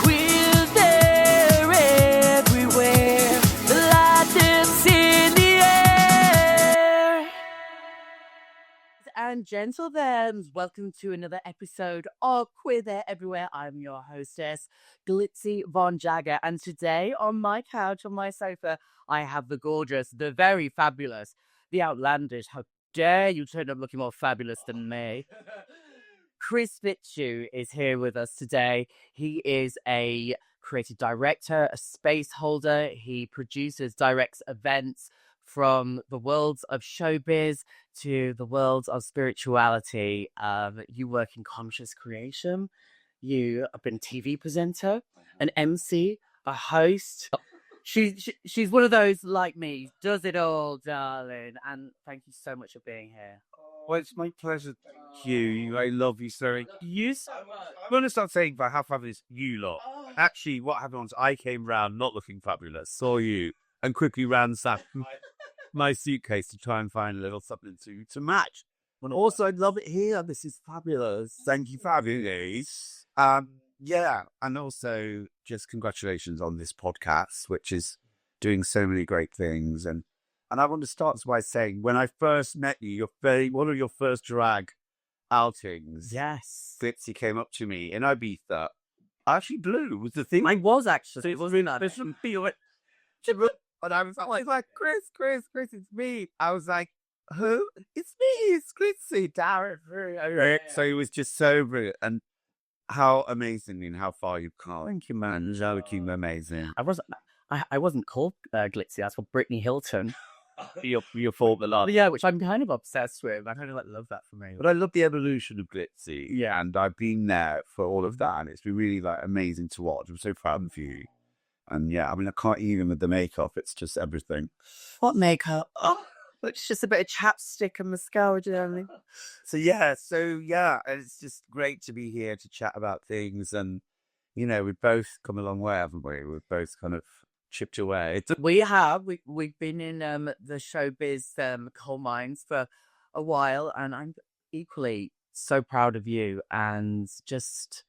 We're there everywhere. The lightness in the air. And gentlemen, welcome to another episode of Queer There Everywhere. I'm your hostess, Glitzy Von Jagger, and today on my couch, on my sofa, I have the gorgeous, the very fabulous, the outlandish. How dare you turn up looking more fabulous than me? Chris Fitchew is here with us today. He is a creative director, a space holder. He produces, directs events from the worlds of showbiz to the worlds of spirituality. You work in conscious creation. You have been a TV presenter, an MC, a host. She's one of those like me, does it all, darling. And thank you so much for being here. Well, it's my pleasure. Thank you. I love you so. I'm going to start saying about how fabulous you lot. Actually, what happened was I came round not looking fabulous, saw you, and quickly ransacked my suitcase to try and find a little something to match. And also, I love it here. This is fabulous. Thank you, fabulous. Yeah, and also just congratulations on this podcast, which is doing so many great things. And I want to start by saying, when I first met you, one of your first drag outings, Yes. Glitzy came up to me in Ibiza. Actually, blue was the thing. I was actually. So it was really nice. And I was like, Chris, it's me. I was like, who? It's me, it's Glitzy, Darren. So it was just so brilliant. And how amazing and how far you've come. Thank you, man. Joking, amazing. I wasn't called Glitzy. That's for Brittany Hilton. Your fault the last. Yeah, which I'm kind of obsessed with. I kind of love that for me. But I love the evolution of Glitzy. Yeah. And I've been there for all of that. And it's been really amazing to watch. I'm so proud of you. And yeah, I mean, I can't even with the makeup. It's just everything. What makeup? Oh, it's just a bit of chapstick and mascara, darling. So yeah, and it's just great to be here to chat about things. And, you know, we've both come a long way, haven't we? We've both kind of chipped away. We have. We've been in the showbiz coal mines for a while, and I'm equally so proud of you and just,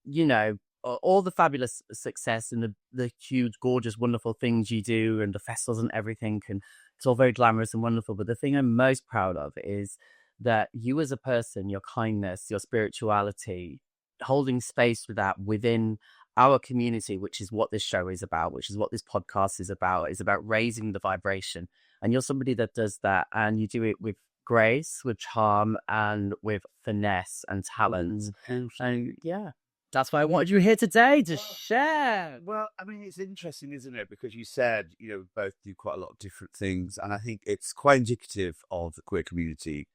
you know, all the fabulous success and the huge, gorgeous, wonderful things you do and the festivals and everything. And it's all very glamorous and wonderful. But the thing I'm most proud of is that you as a person, your kindness, your spirituality, holding space for that within our community, which is what this show is about, which is what this podcast is about raising the vibration. And you're somebody that does that, and you do it with grace, with charm, and with finesse and talent. And yeah, that's why I wanted you here today to share. Well, I mean, it's interesting, isn't it? Because you said, you know, we both do quite a lot of different things. And I think it's quite indicative of the queer community.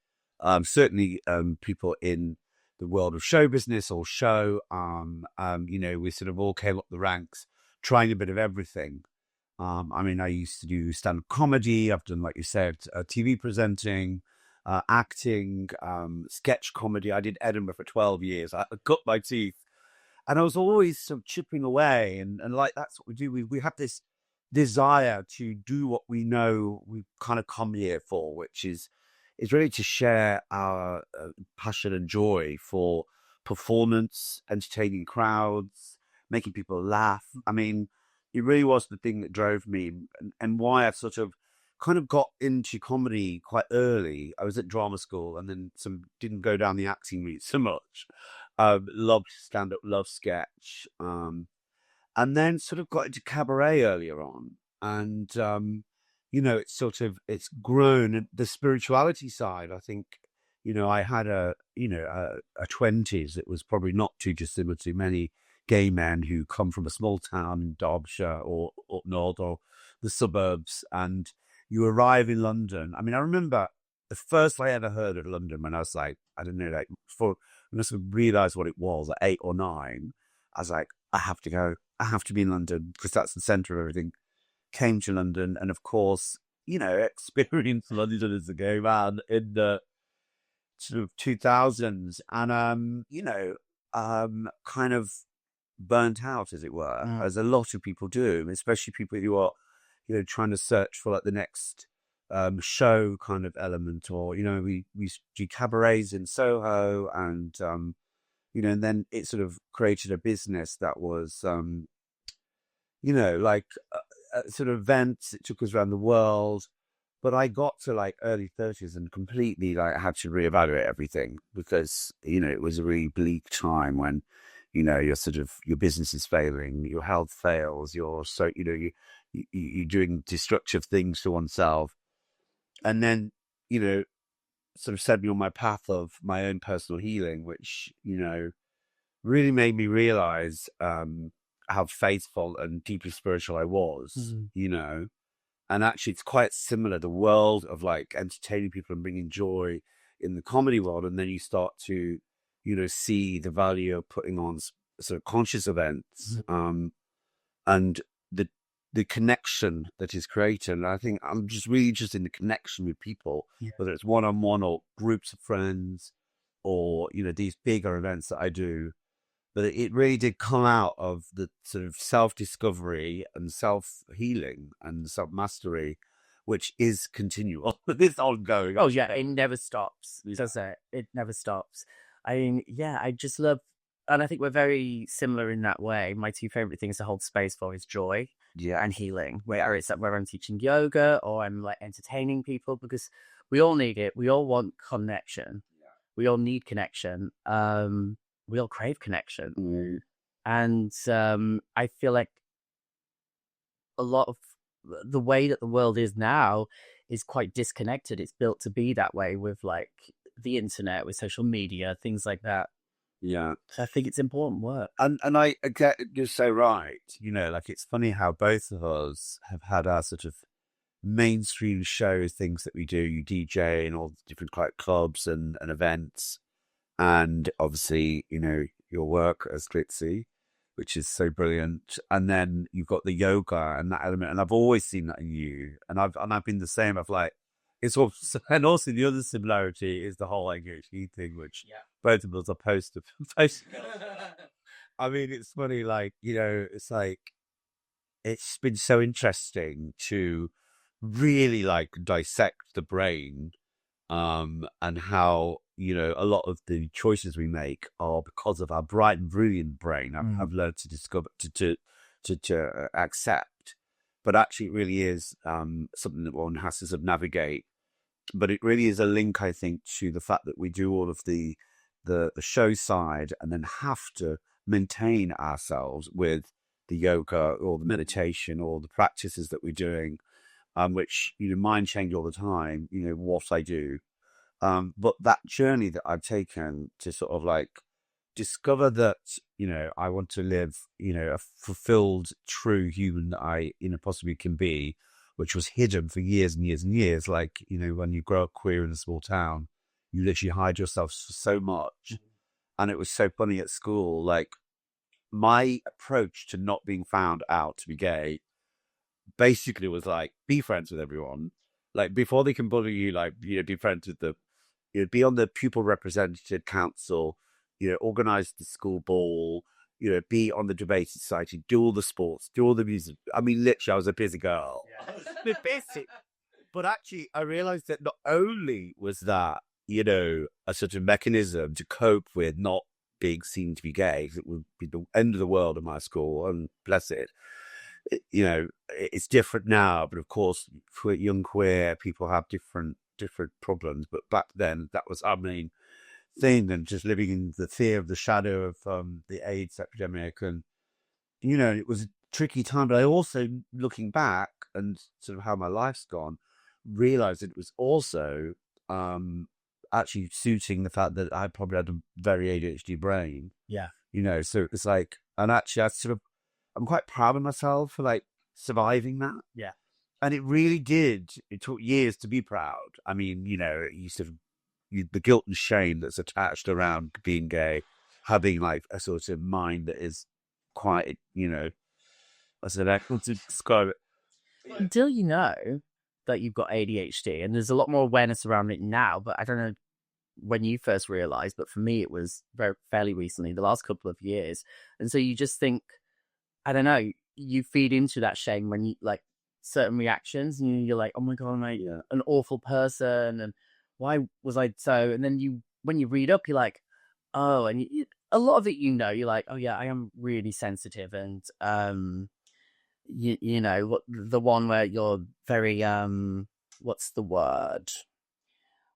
Certainly people in the world of show business or show, you know, we sort of all came up the ranks trying a bit of everything. I mean, I used to do stand-up comedy. I've done, like you said, TV presenting, acting, sketch comedy. I did Edinburgh for 12 years. I cut my teeth. And I was always sort of chipping away. And like, that's what we do. We have this desire to do what we know we've kind of come here for, which is really to share our passion and joy for performance, entertaining crowds, making people laugh. I mean, it really was the thing that drove me and why I've sort of kind of got into comedy quite early. I was at drama school and then didn't go down the acting route so much. Loved stand-up, loved sketch. And then sort of got into cabaret earlier on. And, you know, it's grown. And the spirituality side, I think, you know, I had a 20s that was probably not too dissimilar to many gay men who come from a small town in Derbyshire or up north or the suburbs. And you arrive in London. I mean, I remember the first I ever heard of London when I was like, I don't know, like when I sort of realised what it was at 8 or 9, I was like, I have to go. I have to be in London because that's the centre of everything. Came to London and, of course, you know, experienced London as a gay man in the sort of 2000s and, you know, kind of burnt out, as it were, as a lot of people do, especially people who are, you know, trying to search for like the next show kind of element, or, you know, we do cabarets in Soho and and then it sort of created a business that was, like sort of events. It took us around the world. But I got to like early 30s and completely like had to reevaluate everything because, it was a really bleak time when, your business is failing, your health fails, you're doing destructive things to oneself. And then, sort of set me on my path of my own personal healing, which, really made me realize how faithful and deeply spiritual I was, and actually it's quite similar, the world of like entertaining people and bringing joy in the comedy world. And then you start to, see the value of putting on sort of conscious events, and the connection that is created. And I think I'm just really interested in the connection with people, whether it's one-on-one or groups of friends or, these bigger events that I do. But it really did come out of the sort of self-discovery and self-healing and self-mastery, which is continual. It's ongoing. Oh, yeah, it never stops, does it? It never stops. I mean, yeah, I just love, and I think we're very similar in that way. My two favorite things to hold space for is joy and healing, whether it's where I'm teaching yoga or I'm like entertaining people, because we all need it. We all want connection. We all need connection. We all crave connection. And I feel like a lot of the way that the world is now is quite disconnected. It's built to be that way with like the internet, with social media, things like that. Yeah. So I think it's important work. And I get, you're so right. Like it's funny how both of us have had our sort of mainstream shows, things that we do. You DJ in all the different clubs and events. And obviously, your work as Glitzy, which is so brilliant. And then you've got the yoga and that element. And I've always seen that in you. And I've been the same. I've like, it's also, and also the other similarity is the whole ADHD thing, which both of us are post. I mean, it's funny, like, it's like, it's been so interesting to really like dissect the brain, and how, a lot of the choices we make are because of our bright and brilliant brain. I've learned to discover, to accept, but actually it really is something that one has to sort of navigate. But it really is a link, I think, to the fact that we do all of the show side and then have to maintain ourselves with the yoga or the meditation or the practices that we're doing, which, mind change all the time, what I do. But that journey that I've taken to sort of like discover that, I want to live, a fulfilled, true human that I, possibly can be, which was hidden for years and years and years. Like, when you grow up queer in a small town, you literally hide yourself so much. And it was so funny at school, like my approach to not being found out to be gay basically was like, be friends with everyone. Like before they can bully you, like, be friends with them. Be on the pupil representative council, organize the school ball, be on the debate society, do all the sports, do all the music. I mean, literally, I was a busy girl. Yeah. Busy. But actually, I realized that not only was that, a sort of mechanism to cope with not being seen to be gay, it would be the end of the world in my school, and bless it. It's different now, but of course, for young queer people have different problems. But back then, that was our main thing, and just living in the fear of the shadow of the AIDS epidemic, and it was a tricky time. But I also, looking back and sort of how my life's gone, realized it was also actually suiting the fact that I probably had a very ADHD brain. Yeah. So it's like, and actually, I'm quite proud of myself for like surviving that. Yeah. And it really did. It took years to be proud. I mean, you sort of, the guilt and shame that's attached around being gay, having like a sort of mind that is quite, I said, I can't describe it. Until you know that you've got ADHD, and there's a lot more awareness around it now, but I don't know when you first realized, but for me, it was fairly recently, the last couple of years. And so you just think, I don't know, you feed into that shame when you like certain reactions, and you're like, oh my God, am I an awful person? And why was I so? And then when you read up, you're like, oh, and a lot of it, you know, you're like, oh yeah, I am really sensitive, and you know, what the one where you're very what's the word?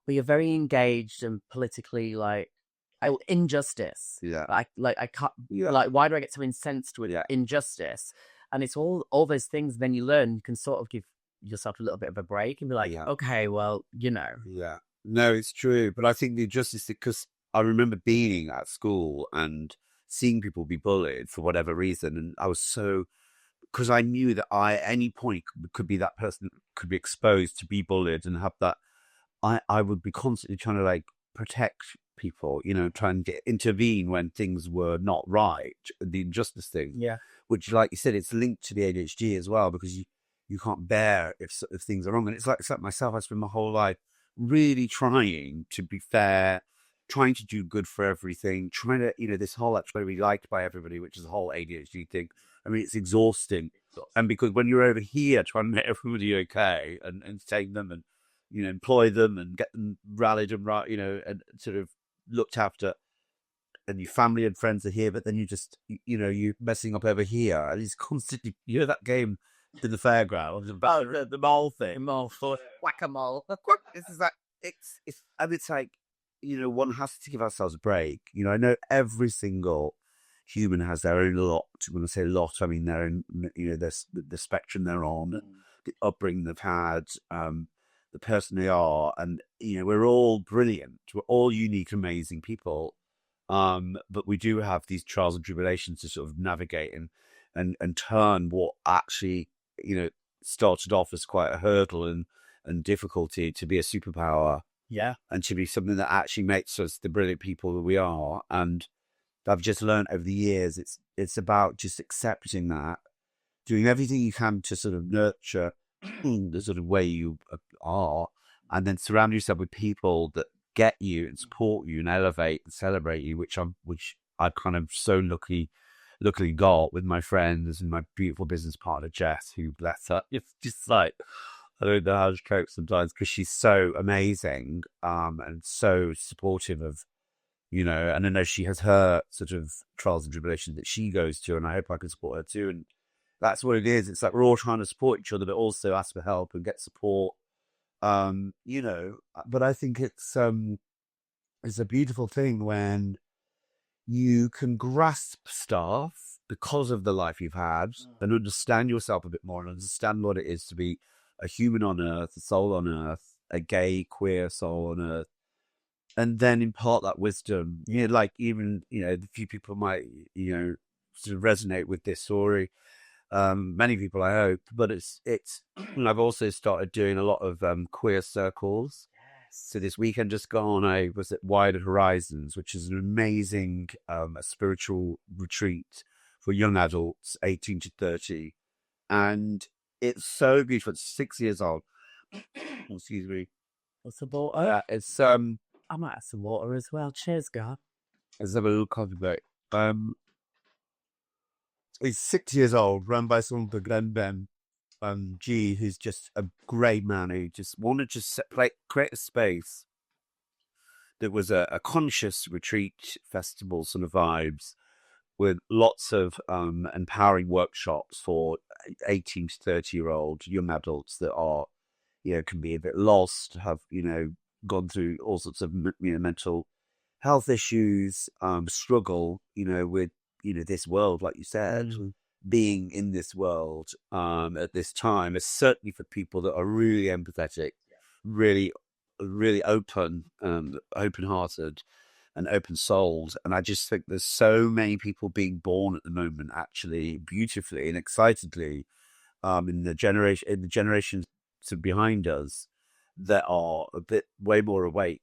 Where you're very engaged and politically like injustice. Yeah. I can't like, why do I get so incensed with Yeah. injustice? And it's all those things. Then you learn, you can sort of give yourself a little bit of a break and be like, Yeah. okay, well, you know. Yeah. No, it's true. But I think the injustice, because I remember being at school and seeing people be bullied for whatever reason. And I was so, because I knew that I, at any point, could be that person, could be exposed to be bullied and have that. I would be constantly trying to like protect people, you know, try and intervene when things were not right, the injustice thing. Yeah. Which, like you said, it's linked to the ADHD as well, because you can't bear if things are wrong. And it's like myself, I spend my whole life really trying to be fair, trying to do good for everything, trying to, you know, this whole trying to be liked by everybody, which is the whole ADHD thing. I mean, it's exhausting. And because when you're over here trying to make everybody okay and entertain them and, you know, employ them and get them rallied and right, you know, and sort of looked after, and your family and friends are here, but then you just, you know, you're messing up over here, and it's constantly, you know, that game in the fairground about the mole thing, Whack-a-mole. This is like, and it's like, you know, one has to give ourselves a break. You know, I know every single human has their own lot. When I say lot, I mean their own, you know, the spectrum they're on, the upbringing they've had, the person they are, and you know, we're all brilliant. We're all unique, amazing people. But we do have these trials and tribulations to sort of navigate and turn what actually, you know, started off as quite a hurdle and difficulty to be a superpower. Yeah. And to be something that actually makes us the brilliant people that we are. And I've just learned over the years, it's about just accepting that, doing everything you can to sort of nurture the sort of way you are, and then surround yourself with people that get you and support you and elevate and celebrate you, which I kind of so luckily got with my friends and my beautiful business partner Jess, who, bless her, it's just like, I don't know how to cope sometimes, because she's so amazing and so supportive of, you know, and I know she has her sort of trials and tribulations that she goes to, and I hope I can support her too. And that's what it is. It's like we're all trying to support each other, but also ask for help and get support. You know, but I think it's a beautiful thing when you can grasp stuff because of the life you've had and understand yourself a bit more and understand what it is to be a human on earth, a soul on earth, a gay, queer soul on earth, and then impart that wisdom. You know, like even, you know, the few people might, you know, sort of resonate with this story. Many people, I hope, but it's and I've also started doing a lot of queer circles. So this weekend just gone, I was at Wider Horizons, which is an amazing a spiritual retreat for young adults, 18 to 30. And it's so beautiful. It's 6 years old. Excuse me. What's the water? It's I might have some water as well. Cheers, God. let's have a little coffee break. He's 6 years old, run by someone for Glenn Ben, G, who's just a great man who just wanted to create a space that was a conscious retreat festival sort of vibes, with lots of empowering workshops for 18 to 30-year-old young adults that are, you know, can be a bit lost, have, you know, gone through all sorts of, you know, mental health issues, struggle, you know, with, you know, this world, like you said, being in this world at this time, is certainly for people that are really empathetic, really, really open, open-hearted and open-souled. And I just think there's so many people being born at the moment, actually, beautifully and excitedly, in the generations behind us, that are a bit way more awake.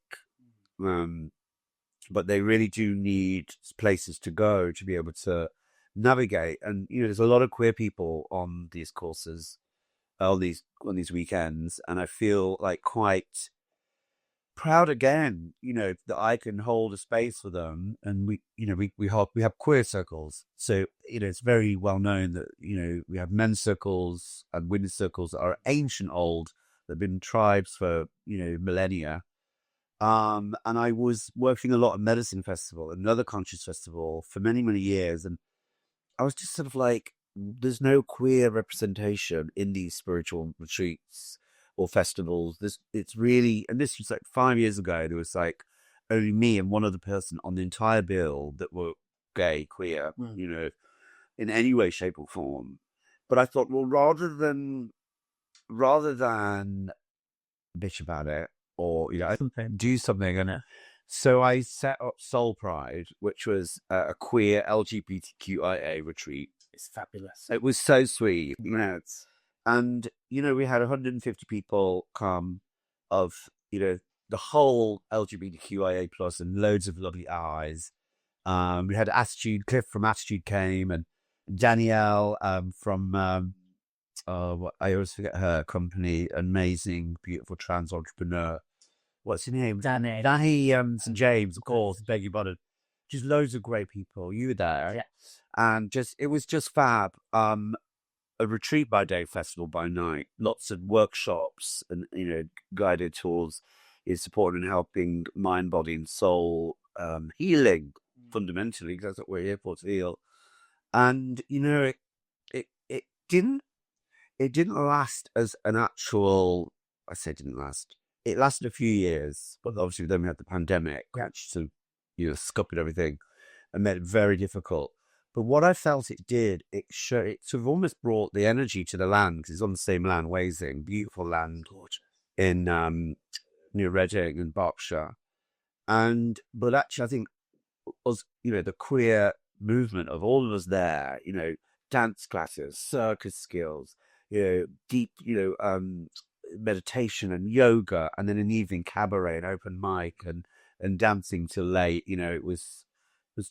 But they really do need places to go to be able to navigate. And, you know, there's a lot of queer people on these courses, on these weekends, and I feel like quite proud again, you know, that I can hold a space for them. And we, you know, we have queer circles, so, you know, it's very well known that, you know, we have men's circles and women's circles that are ancient old, that have been tribes for, you know, millennia. And I was working a lot at Medicine Festival, another conscious festival, for many, many years. And I was just sort of like, there's no queer representation in these spiritual retreats or festivals. It's really, and this was like 5 years ago, there was like only me and one other person on the entire bill that were gay, queer, in any way, shape, or form. But I thought, well, rather than bitch about it or do something, and so I set up Soul Pride, which was a queer LGBTQIA retreat. It's fabulous. It was so sweet, and we had 150 people come of the whole LGBTQIA plus and loads of lovely eyes. We had Cliff from Attitude came, and Danielle from I always forget her company, amazing, beautiful trans entrepreneur. What's her name? Danny St. James, of course, beg your pardon. Just loads of great people. You were there. Yeah. And it was just fab. A retreat by day, festival by night, lots of workshops and, guided tours is supporting and helping mind, body and soul healing fundamentally, because that's what we're here for, to heal. And, it didn't last as an actual, I say it didn't last. It lasted a few years, but obviously then we had the pandemic, which sort of, scuppered everything and made it very difficult. But what I felt it did, it sort of almost brought the energy to the land, because it's on the same land, Wasing, beautiful land in near Reading and Berkshire. But actually, I think was, the queer movement of all of us there, dance classes, circus skills, deep, meditation and yoga, and then an evening cabaret and open mic and dancing till late. It was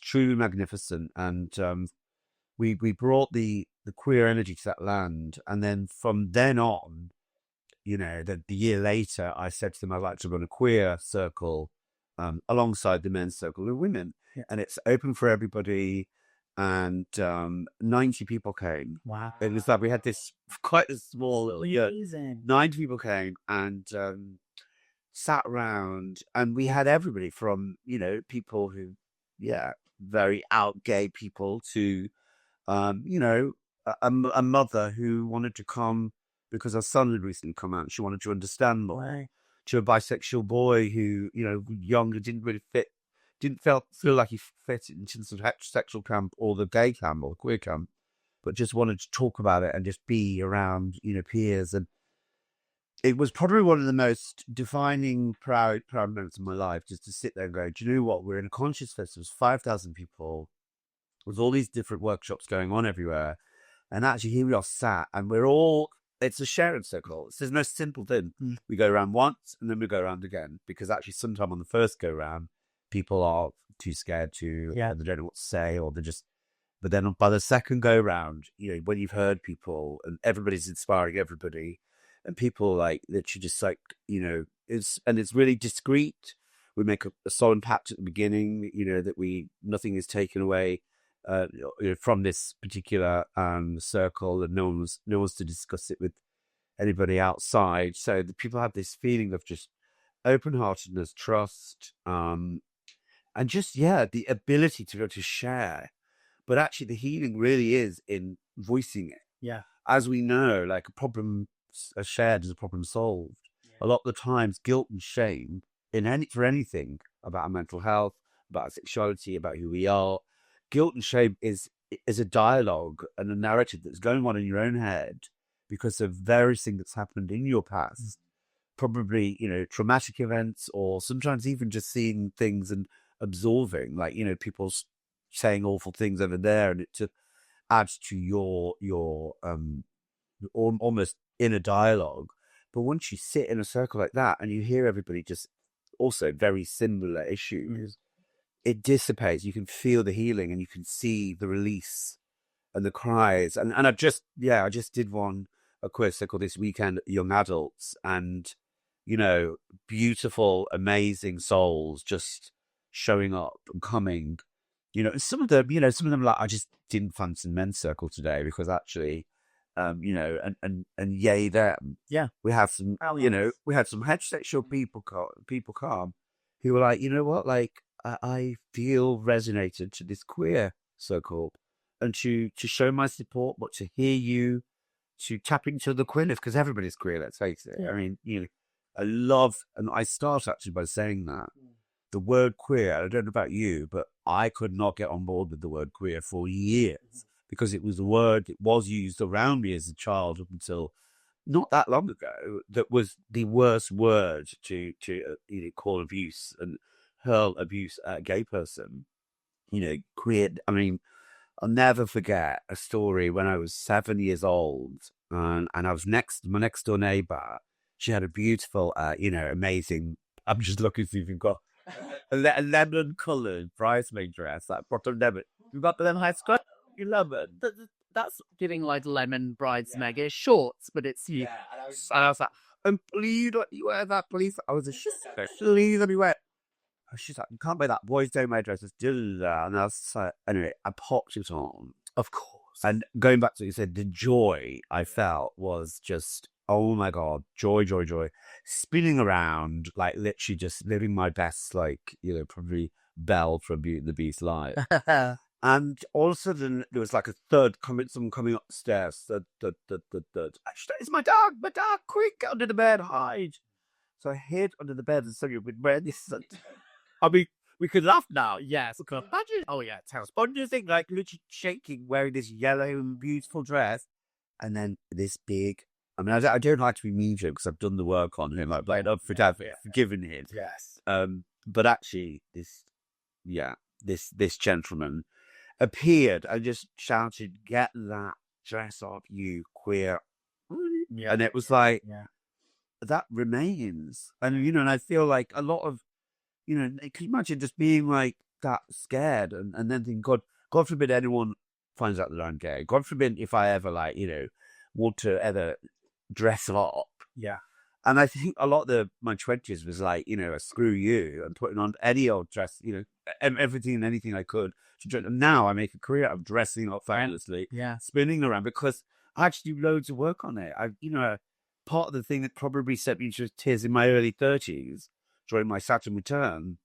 truly magnificent. And we brought the queer energy to that land. And then from then on, the year later, I said to them, I'd like to run a queer circle alongside the men's circle of women. Yeah. And it's open for everybody. And 90 people came. Wow. It was like we had this quite a small, amazing. 90 people came and sat around, and we had everybody from, people who, very out gay people to, a mother who wanted to come because her son had recently come out and she wanted to understand more. Right. To a bisexual boy who, younger, didn't really didn't feel like he fit into the sort of heterosexual camp or the gay camp or the queer camp, but just wanted to talk about it and just be around, peers. And it was probably one of the most defining, proud moments of my life, just to sit there and go, do you know what? We're in a conscious festival, 5,000 people, with all these different workshops going on everywhere. And actually here we are sat, and it's a sharing circle. It's the most simple thing. We go around once and then we go around again, because actually sometime on the first go round, people are too scared to, they don't know what to say, or but then by the second go round, when you've heard people and everybody's inspiring everybody, and people like literally just like, it's really discreet. We make a solemn pact at the beginning, that nothing is taken away from this particular circle, and no one's to discuss it with anybody outside. So the people have this feeling of just open-heartedness, trust, and just, the ability to be able to share. But actually the healing really is in voicing it. Yeah. As we know, like a problem shared is a problem solved. Yeah. A lot of the times, guilt and shame for anything about our mental health, about our sexuality, about who we are, guilt and shame is a dialogue and a narrative that's going on in your own head because of various things that's happened in your past. Probably, traumatic events, or sometimes even just seeing things and absorbing, like, people saying awful things over there, and it just adds to your almost inner dialogue. But once you sit in a circle like that and you hear everybody just also very similar issues, it dissipates. You can feel the healing and you can see the release and the cries. And I just did a queer circle this weekend, young adults, and beautiful, amazing souls just showing up and coming. Some of them like, I just didn't fancy men's circle today because actually, and yay them. Yeah, we have some, we had some heterosexual people come, who were like, you know what, like I feel resonated to this queer circle, and to show my support, but to hear you, to tap into the queerness, because everybody's queer, let's face it. Yeah. I mean, you know, I love, and I start actually by saying that the word queer, I don't know about you, but I could not get on board with the word queer for years because it was a word that was used around me as a child up until not that long ago. That was the worst word to you know, call abuse and hurl abuse at a gay person. You know, queer. I mean, I'll never forget a story when I was 7 years old, and I was my next door neighbor. She had a beautiful, you know, amazing. I'm just looking to see if you've got a lemon coloured bridesmaid dress, that bottom lemon. You got the lemon high skirt? You lemon. That's giving like lemon bridesmaid. It's shorts, but it's you. And I was like, and please don't you wear that, please. I was a shit. Please let me wear it. And she's like, you can't wear that. Boys don't wear dresses. And I was just like, anyway, I popped it on. Of course. And going back to what you said, the joy I felt was just, oh my God, joy, joy, joy. Spinning around, like literally just living my best, like, you know, probably Belle from Beauty and the Beast life. And all of a sudden, there was like a someone coming up the stairs. Thud. It's my dog, quick, get under the bed, hide. So I hid under the bed and suddenly with wearing this. I mean, we could laugh now, yes. Because imagine, oh yeah, Terrence Sponge thing, like literally shaking, wearing this yellow and beautiful dress. And then this big, I mean, I don't like to be mean to him because I've done the work on him. I've played up for Dad, forgiven him. Yes. But actually, this gentleman appeared and just shouted, "Get that dress off, you queer!" Yeah. And it was like, Yeah. that remains. And you know, and I feel like a lot of, you know, can you imagine just being like that scared and then thinking, God forbid anyone finds out that I'm gay. God forbid if I ever, like, you know, want to ever dress up. Yeah. And I think a lot of my 20s was like, you know, a screw you and putting on any old dress, you know, everything and anything I could to dress. Now I make a career out of dressing up fabulously, spinning around, because I actually do loads of work on it. You know, part of the thing that probably set me into tears in my early 30s during my Saturn return,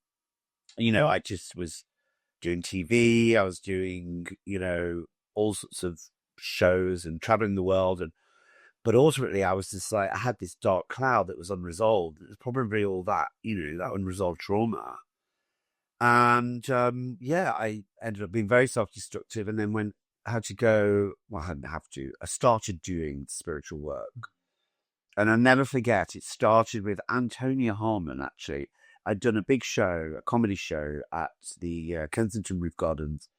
you know, I just was doing TV, I was doing, you know, all sorts of shows and traveling the world, but ultimately I was just like, I had this dark cloud that was unresolved. It was probably all that, you know, that unresolved trauma. And I ended up being very self-destructive, and then I started doing spiritual work. And I'll never forget, it started with Antonia Harmon, actually. I'd done a big show, a comedy show at the Kensington Roof Gardens.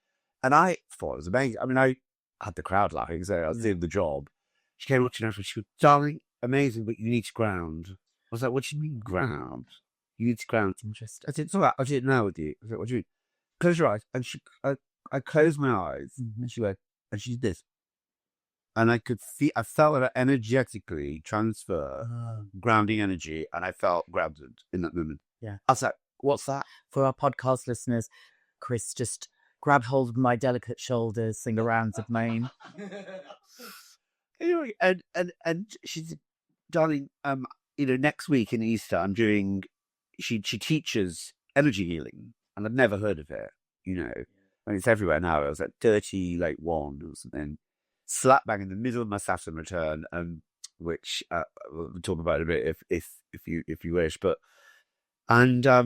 And I thought it was amazing. I mean, I had the crowd laughing, so I was doing the job. She came up to me and she goes, "Darling, amazing, but you need to ground." I was like, "What do you mean ground? You need to ground." Interesting. I said, "It's all right, I'll do it now with you." I said, "What do you mean?" "Close your eyes." And I closed my eyes, and she went, and she did this. And I felt her energetically transfer grounding energy, and I felt grounded in that moment. Yeah. I was like, "What's that?" For our podcast listeners, Chris just grabbed hold of my delicate shoulders, sing around of mine. Anyway, and she said, "Darling, you know, next week in Easter, I'm doing." She teaches energy healing, and I'd never heard of it. You know, I mean, it's everywhere now. I was at Dirty Lake One or something, slap bang in the middle of my Saturn return, which we'll talk about a bit if you wish. But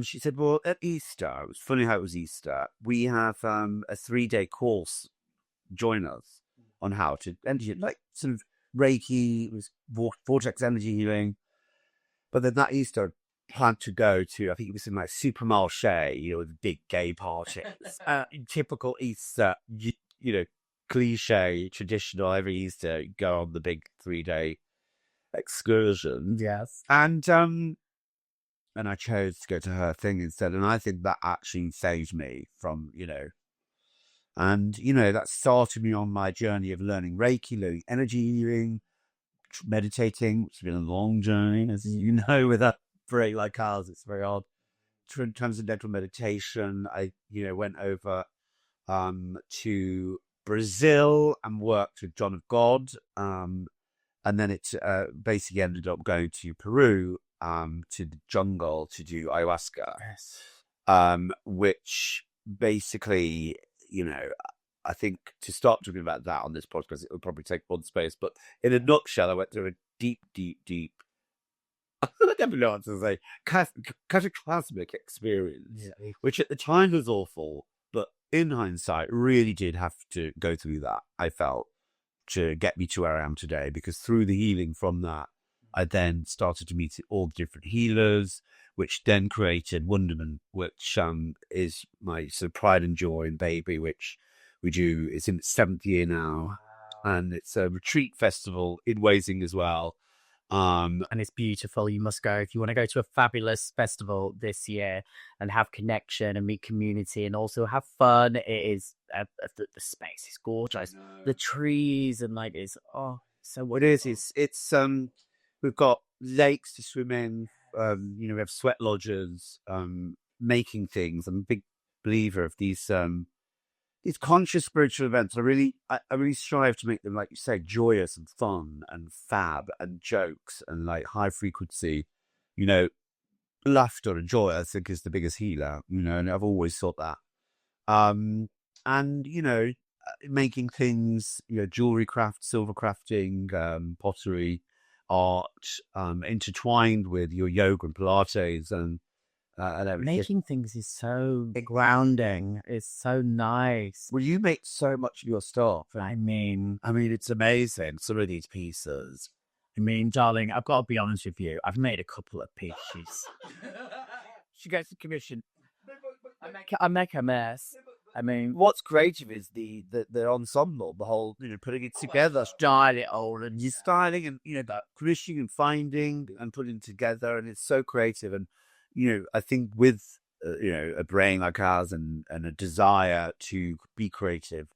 she said, "Well, at Easter, it was funny how it was Easter. We have a 3-day course. Join us on how to energy, like sort of Reiki, it was vortex energy healing." But then that Easter, planned to go to, I think it was in like Supermarché, you know, with big gay parties. Typical Easter, you know, cliche, traditional, every Easter, you go on the big 3-day excursion. Yes. And I chose to go to her thing instead. And I think that actually saved me from, you know, and, you know, that started me on my journey of learning Reiki, learning energy healing, meditating, which has been a long journey, as you know, with a brain like ours, it's very odd. Transcendental meditation. I, you know, went over to Brazil and worked with John of God. And then it basically ended up going to Peru to the jungle to do ayahuasca, Yes. which basically, you know, I think to start talking about that on this podcast, it would probably take one space. But in a nutshell, I went through a deep, I never know what to say, cataclysmic experience, which at the time was awful, but in hindsight, really did have to go through that, I felt, to get me to where I am today. Because through the healing from that, I then started to meet all the different healers, which then created Wonderment, which is my sort of pride and joy and baby, which we do. It's in its 7th year now, and it's a retreat festival in Wazing as well. And it's beautiful. You must go if you want to go to a fabulous festival this year and have connection and meet community and also have fun. It is the space is gorgeous. The trees and like it's so what it is. It's we've got lakes to swim in. We have sweat lodges, making things. I'm a big believer of these conscious spiritual events. I really strive to make them, like you say, joyous and fun and fab and jokes and like high frequency, laughter and joy. I think is the biggest healer, and I've always thought that. And making things, jewelry craft, silver crafting, pottery, art, intertwined with your yoga and Pilates and making things is so grounding. It's so nice. Well, you make so much of your stuff. I mean, it's amazing. Some of these pieces. I mean, darling, I've got to be honest with you. I've made a couple of pieces. She gets the commission. I make a mess. I mean, what's creative is the ensemble, the whole, putting it together, style it all, and you're styling and that commissioning and finding and putting it together, and it's so creative. And I think with a brain like ours and a desire to be creative,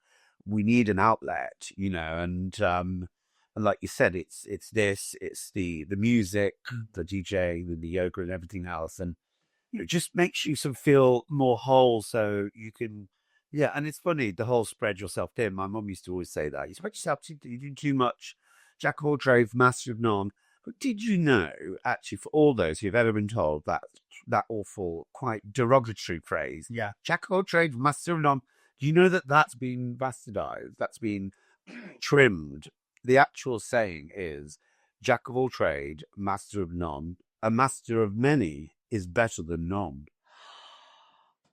we need an outlet, and like you said, it's the music, the DJ, the yoga, and everything else, and it just makes you sort of feel more whole, so you can. Yeah, and it's funny, the whole spread yourself thin. My mum used to always say that. You spread yourself thin, you do too much. Jack of all trades, master of none. But did you know, actually, for all those who've ever been told that awful, quite derogatory phrase, Jack of all trades, master of none, do you know that that's been bastardized? That's been trimmed. The actual saying is, Jack of all trade, master of none, a master of many is better than none.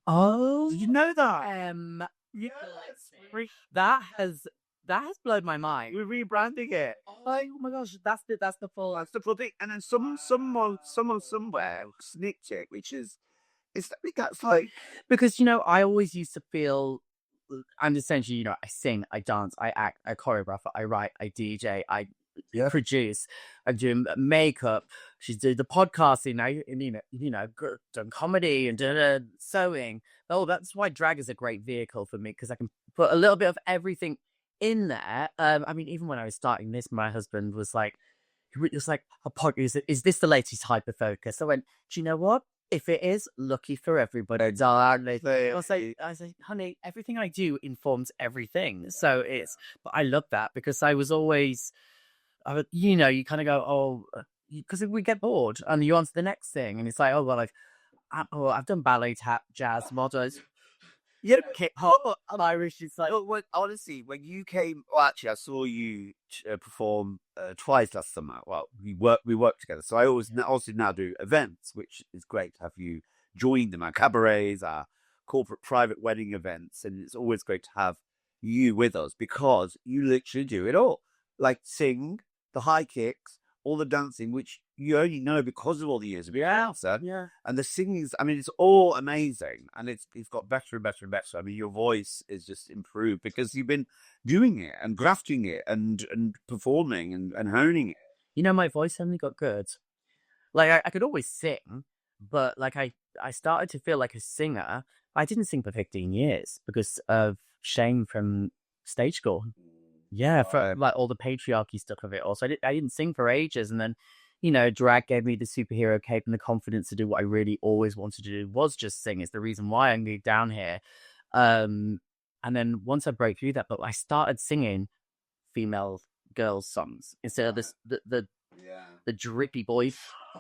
Oh, did you know that? Yes. That has blown my mind. We're rebranding it. Oh my gosh, that's the full thing. And then someone somewhere snicked it, which is, I think that's like, because I always used to feel, and essentially, I sing, I dance, I act, I choreograph, I write, I DJ, I produce, I do makeup. She did the podcasting, done comedy and sewing. Oh, that's why drag is a great vehicle for me, because I can put a little bit of everything in there. I mean, even when I was starting this, my husband was like, a podcast, is this the latest hyperfocus? I went, do you know what? If it is, lucky for everybody, darling. I say, honey, everything I do informs everything. So but I love that, because I was always, you kind of go, because we get bored and you on to the next thing. And it's like, I've done ballet, tap, jazz, models. Hip hop and Irish. It's like, honestly, when you came, actually, I saw you perform twice last summer. Well, we work together, so I also now do events, which is great to have you join them. Our cabarets, our corporate private wedding events, and it's always great to have you with us, because you literally do it all, like sing, the high kicks, all the dancing, which you only know because of all the years of your dancer. Yeah. And the singing, it's all amazing. And it's got better and better and better. I mean, your voice is just improved because you've been doing it and grafting it and performing and honing it. My voice only got good. Like, I could always sing, but like I started to feel like a singer. I didn't sing for 15 years because of shame from stage school. Yeah, for like all the patriarchy stuff of it all. So I didn't sing for ages. And then, drag gave me the superhero cape and the confidence to do what I really always wanted to do, was just sing. It's the reason why I moved down here. And then once I broke through that, but I started singing female girls songs instead of the the drippy boy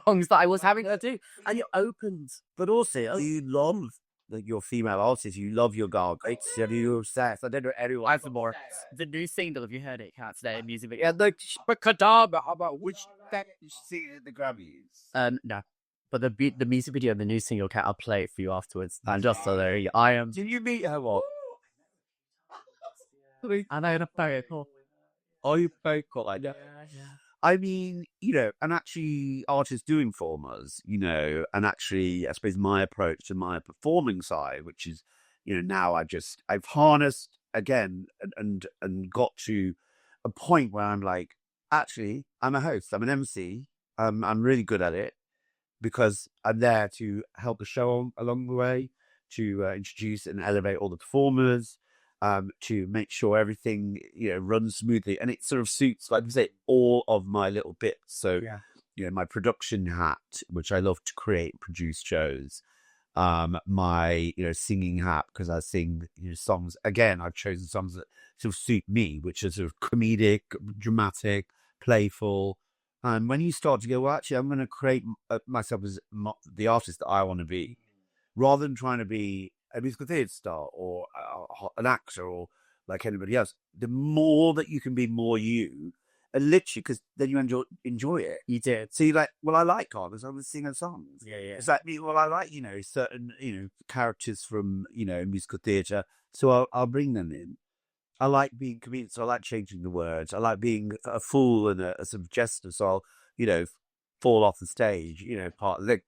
songs that I was having to do. And you opened. But also, you love your female artists. You love your gargoyles. You're obsessed. I don't know anyone. I've more. The new single, have you heard it? Can't Stay music video. Yeah, the Kadaba. How about which that you see at the Grammys? No. But the music video and the new single, I'll play it for you afterwards. And just so there, I am. Did you meet her? What? And I had a very cool. Oh, you very cool. I know. Yeah. I mean, you know, and actually artists do inform us, you know, and actually, I suppose my approach to my performing side, which is, you know, now I've harnessed again and got to a point where I'm like, actually, I'm a host, I'm an MC, I'm really good at it because I'm there to help the show along the way, to introduce and elevate all the performers, to make sure everything, you know, runs smoothly. And it sort of suits, like I say, all of my little bits. So, you know, my production hat, which I love to create and produce shows, my, you know, singing hat, because I sing, you know, songs. Again, I've chosen songs that sort of suit me, which are sort of comedic, dramatic, playful. And when you start to go, well, actually, I'm going to create myself as the artist that I want to be, rather than trying to be a musical theatre star or an actor or like anybody else, the more that you can be more you, and literally, because then you enjoy it. You did. So you're like, well, I like artists, I'm singing songs. Yeah. It's like, well, I like, you know, certain, you know, characters from, you know, musical theatre, so I'll bring them in. I like being comedian, so I like changing the words. I like being a fool and a sort of jester, so I'll, you know, fall off the stage, you know, part of the thing.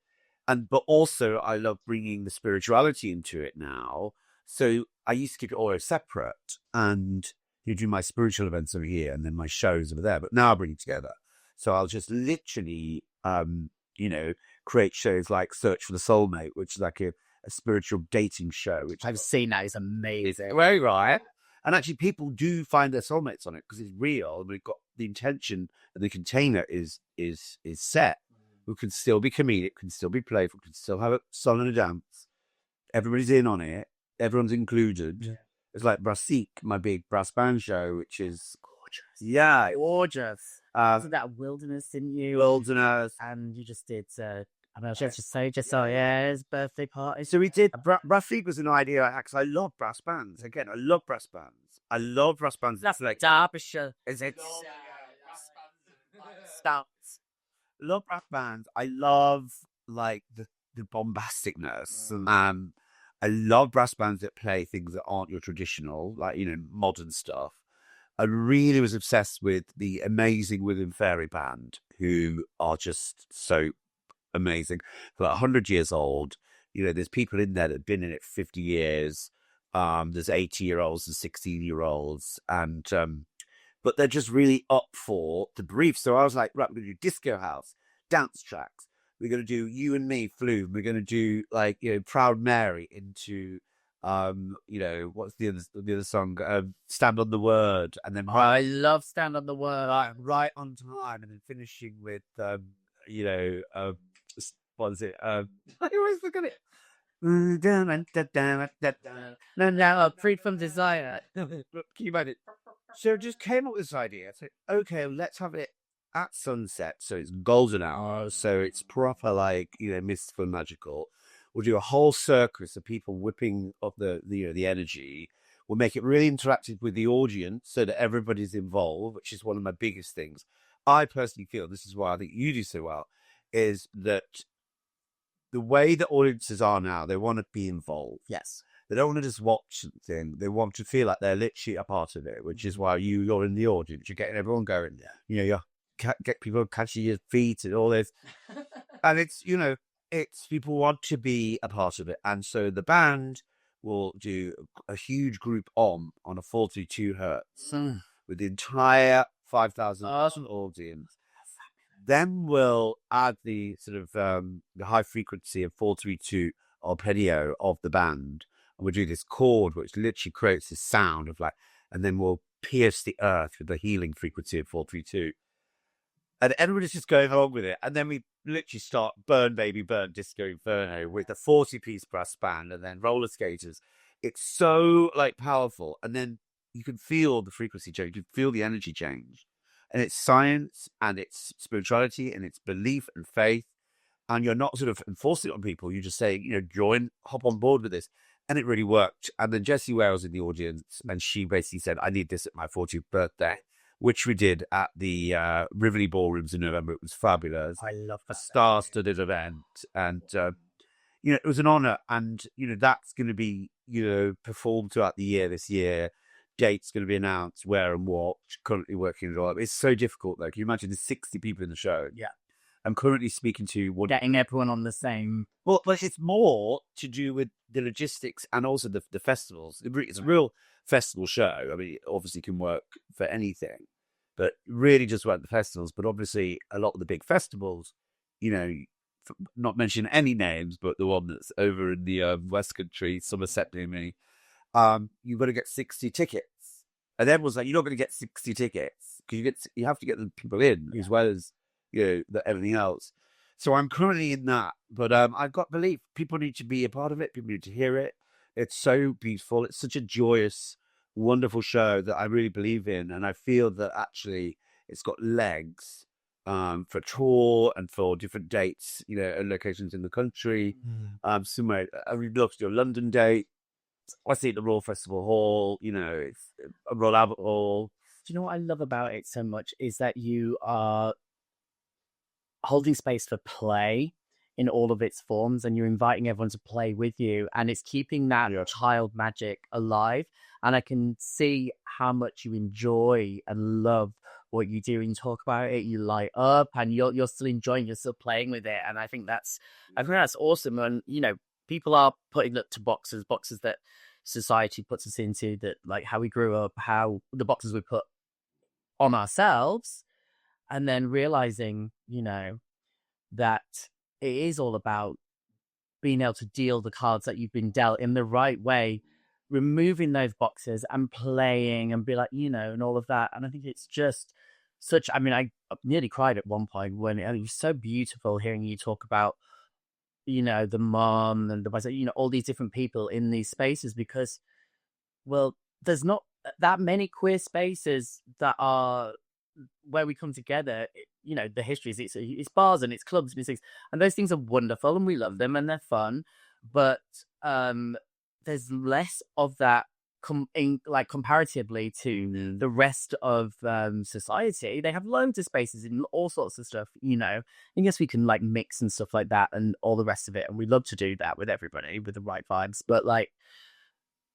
But also I love bringing the spirituality into it now. So I used to keep it all separate, and you do my spiritual events over here and then my shows over there. But now I bring it together. So I'll just literally, you know, create shows like Search for the Soulmate, which is like a spiritual dating show. Which I've seen that. It's amazing. It's very right. And actually, people do find their soulmates on it because it's real. And we've got the intention, and the container is set. We can still be comedic, can still be playful, can still have a song and a dance. Everybody's in on it. Everyone's included. Yeah. It's like Brassic, my big brass band show, which is gorgeous. Yeah, gorgeous. Isn't that Wilderness, didn't you? Wilderness. And you just did. I mean, his birthday party. So we did. Brassic was an idea because I love brass bands. Again, I love brass bands. I love brass bands. That's like Derbyshire. Is it? Stouts. Love brass bands. I love like the bombasticness, and I love brass bands that play things that aren't your traditional, like, you know, modern stuff. I really was obsessed with the amazing William Ferry band, who are just so amazing. For like 100 years old, you know, there's people in there that have been in it 50 years. There's 80-year-olds and 16-year-olds, and but they're just really up for the brief. So I was like, right, we're going to do disco house, dance tracks. We're going to do You and Me, Flume. We're going to do, like, you know, Proud Mary into, you know, what's the other song? Stand on the Word. And then I love Stand on the Word. Right on time. And then finishing with, you know, what is it? I always look at it. No, Freed from Desire. Can you imagine? So just came up with this idea. I said, okay, let's have it at sunset, so it's golden hour, so it's proper, like, you know, mystical and magical. We'll do a whole circus of people whipping up the you know, the energy. We'll make it really interactive with the audience so that everybody's involved, which is one of my biggest things. I personally feel, this is why I think you do so well, is that the way that audiences are now, they want to be involved. Yes. They don't want to just watch something. They want to feel like they're literally a part of it, which is why you're in the audience. You're getting everyone going. You know, you're get people catching your feet and all this. And it's, you know, it's people want to be a part of it. And so the band will do a huge group on a 432 hertz with the entire 5,000 audience. Then we'll add the sort of the high frequency of 432 arpeggio of the band. And we'll do this chord, which literally creates this sound of like, and then we'll pierce the earth with the healing frequency of 432. And everybody's just going along with it. And then we literally start Burn Baby Burn Disco Inferno with a 40-piece brass band and then roller skaters. It's so, like, powerful. And then you can feel the frequency change. You can feel the energy change. and it's science and it's spirituality and it's belief and faith. And you're not sort of enforcing it on people. You just say, join, hop on board with this. And it really worked. And then Jessie Ware was in the audience, and she basically said, I need this at my 40th birthday, which we did at the Rivoli Ballrooms in November. It was fabulous. I love a star-studded event. And, it was an honor. And, that's going to be, performed throughout the year this year. Date's going to be announced, where and what. Currently working it all up. It's so difficult, though. Can you imagine there's 60 people in the show? Yeah. I'm currently speaking to getting everyone on the same. Well, it's more to do with the logistics and also the festivals. It's a real festival show. I mean, it obviously can work for anything, but really just about the festivals. But obviously, a lot of the big festivals, not mention any names, but the one that's over in the West Country, Somerset near me, you've got to get 60 tickets. And everyone's like, you're not going to get 60 tickets because you have to get the people in as well as everything else. So I'm currently in that, but I've got belief. People need to be a part of it. People need to hear it. It's so beautiful. It's such a joyous, wonderful show that I really believe in, and I feel that actually it's got legs for tour and for different dates, and locations in the country. Somewhere I really love to do a London date. I see it at the Royal Festival Hall. It's a Royal Albert Hall. Do you know what I love about it so much is that you are holding space for play in all of its forms, and you're inviting everyone to play with you, and it's keeping that child magic alive. And I can see how much you enjoy and love what you do and talk about it. You light up, and you're still enjoying, you're still playing with it. And I think that's awesome. And people are putting it to boxes that society puts us into, that like how we grew up, how the boxes we put on ourselves. And then realizing, that it is all about being able to deal the cards that you've been dealt in the right way, removing those boxes and playing and be like, and all of that. And I think it's just I nearly cried at one point when it was so beautiful hearing you talk about, the mom and the, all these different people in these spaces, because, well, there's not that many queer spaces that are where we come together. The histories, it's bars and it's clubs and it's things, and those things are wonderful and we love them and they're fun, but there's less of that comparatively to the rest of society. They have loads of spaces and all sorts of stuff, I guess we can like mix and stuff like that and all the rest of it, and we love to do that with everybody with the right vibes. But like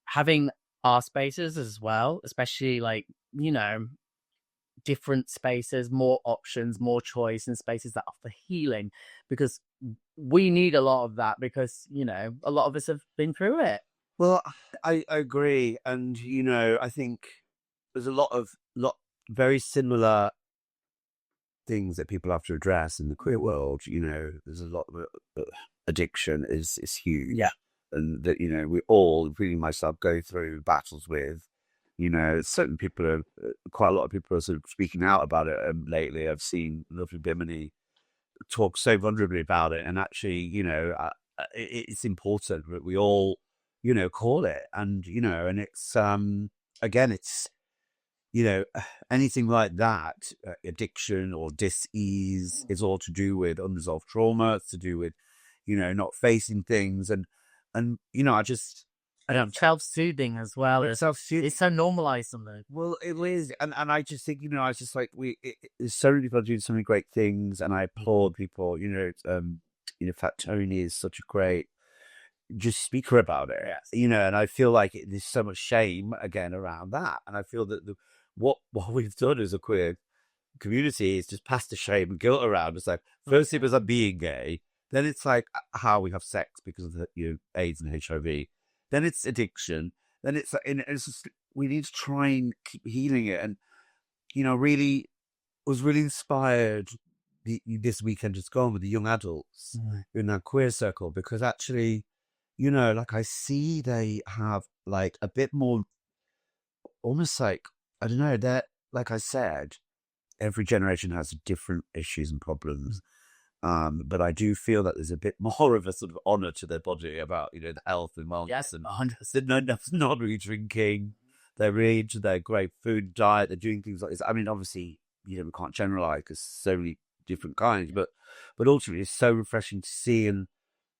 having our spaces as well, especially like different spaces, more options, more choice, and spaces that offer healing, because we need a lot of that, because a lot of us have been through it. Well, I agree, and I think there's a lot very similar things that people have to address in the queer world. There's a lot of addiction is huge, and that we all, including myself, go through battles with. Certain people quite a lot of people are sort of speaking out about it lately. I've seen lovely Bimini talk so vulnerably about it, and actually, it's important that we all, call it, and and it's again, it's anything like that, addiction or dis-ease is all to do with unresolved trauma. It's to do with not facing things, and I just. Self-soothing as well. It's so normalized something. Well, it is, and I just think I was just like there's so many people doing so many great things, and I applaud people. Fat Tony is such a great just speaker about it. Yes. And I feel like there's so much shame again around that, and I feel that what we've done as a queer community is just pass the shame and guilt around. It's like first it was like being gay, then it's like how we have sex because of the AIDS and HIV. Then it's addiction. Then it's just, we need to try and keep healing it. And, really was really inspired this weekend just gone with the young adults in that queer circle, because actually, like I see they have like a bit more, almost like, I don't know, that, like I said, every generation has different issues and problems. But I do feel that there's a bit more of a sort of honor to their body about, the health and wellness, and not really drinking. They're really into their great food diet. They're doing things like this. I mean, obviously we can't generalize because so many different kinds, but ultimately it's so refreshing to see. And,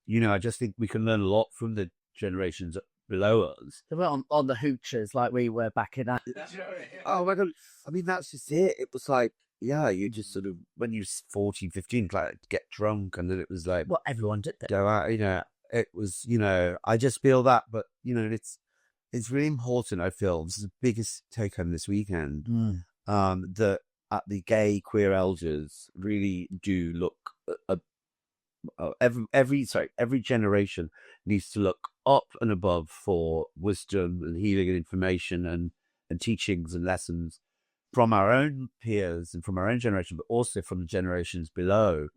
I just think we can learn a lot from the generations below us. They were on the hoochers like we were back in. Oh my God. I mean, that's just it. It was like, yeah, you just sort of, when you're 14, 15, like get drunk, and then it was like, Well, everyone did that. go out, it was, I just feel that, but, it's really important, I feel. This is the biggest take home this weekend, that at the gay queer elders really do look every generation needs to look up and above for wisdom and healing and information and teachings and lessons from our own peers and from our own generation, but also from the generations below,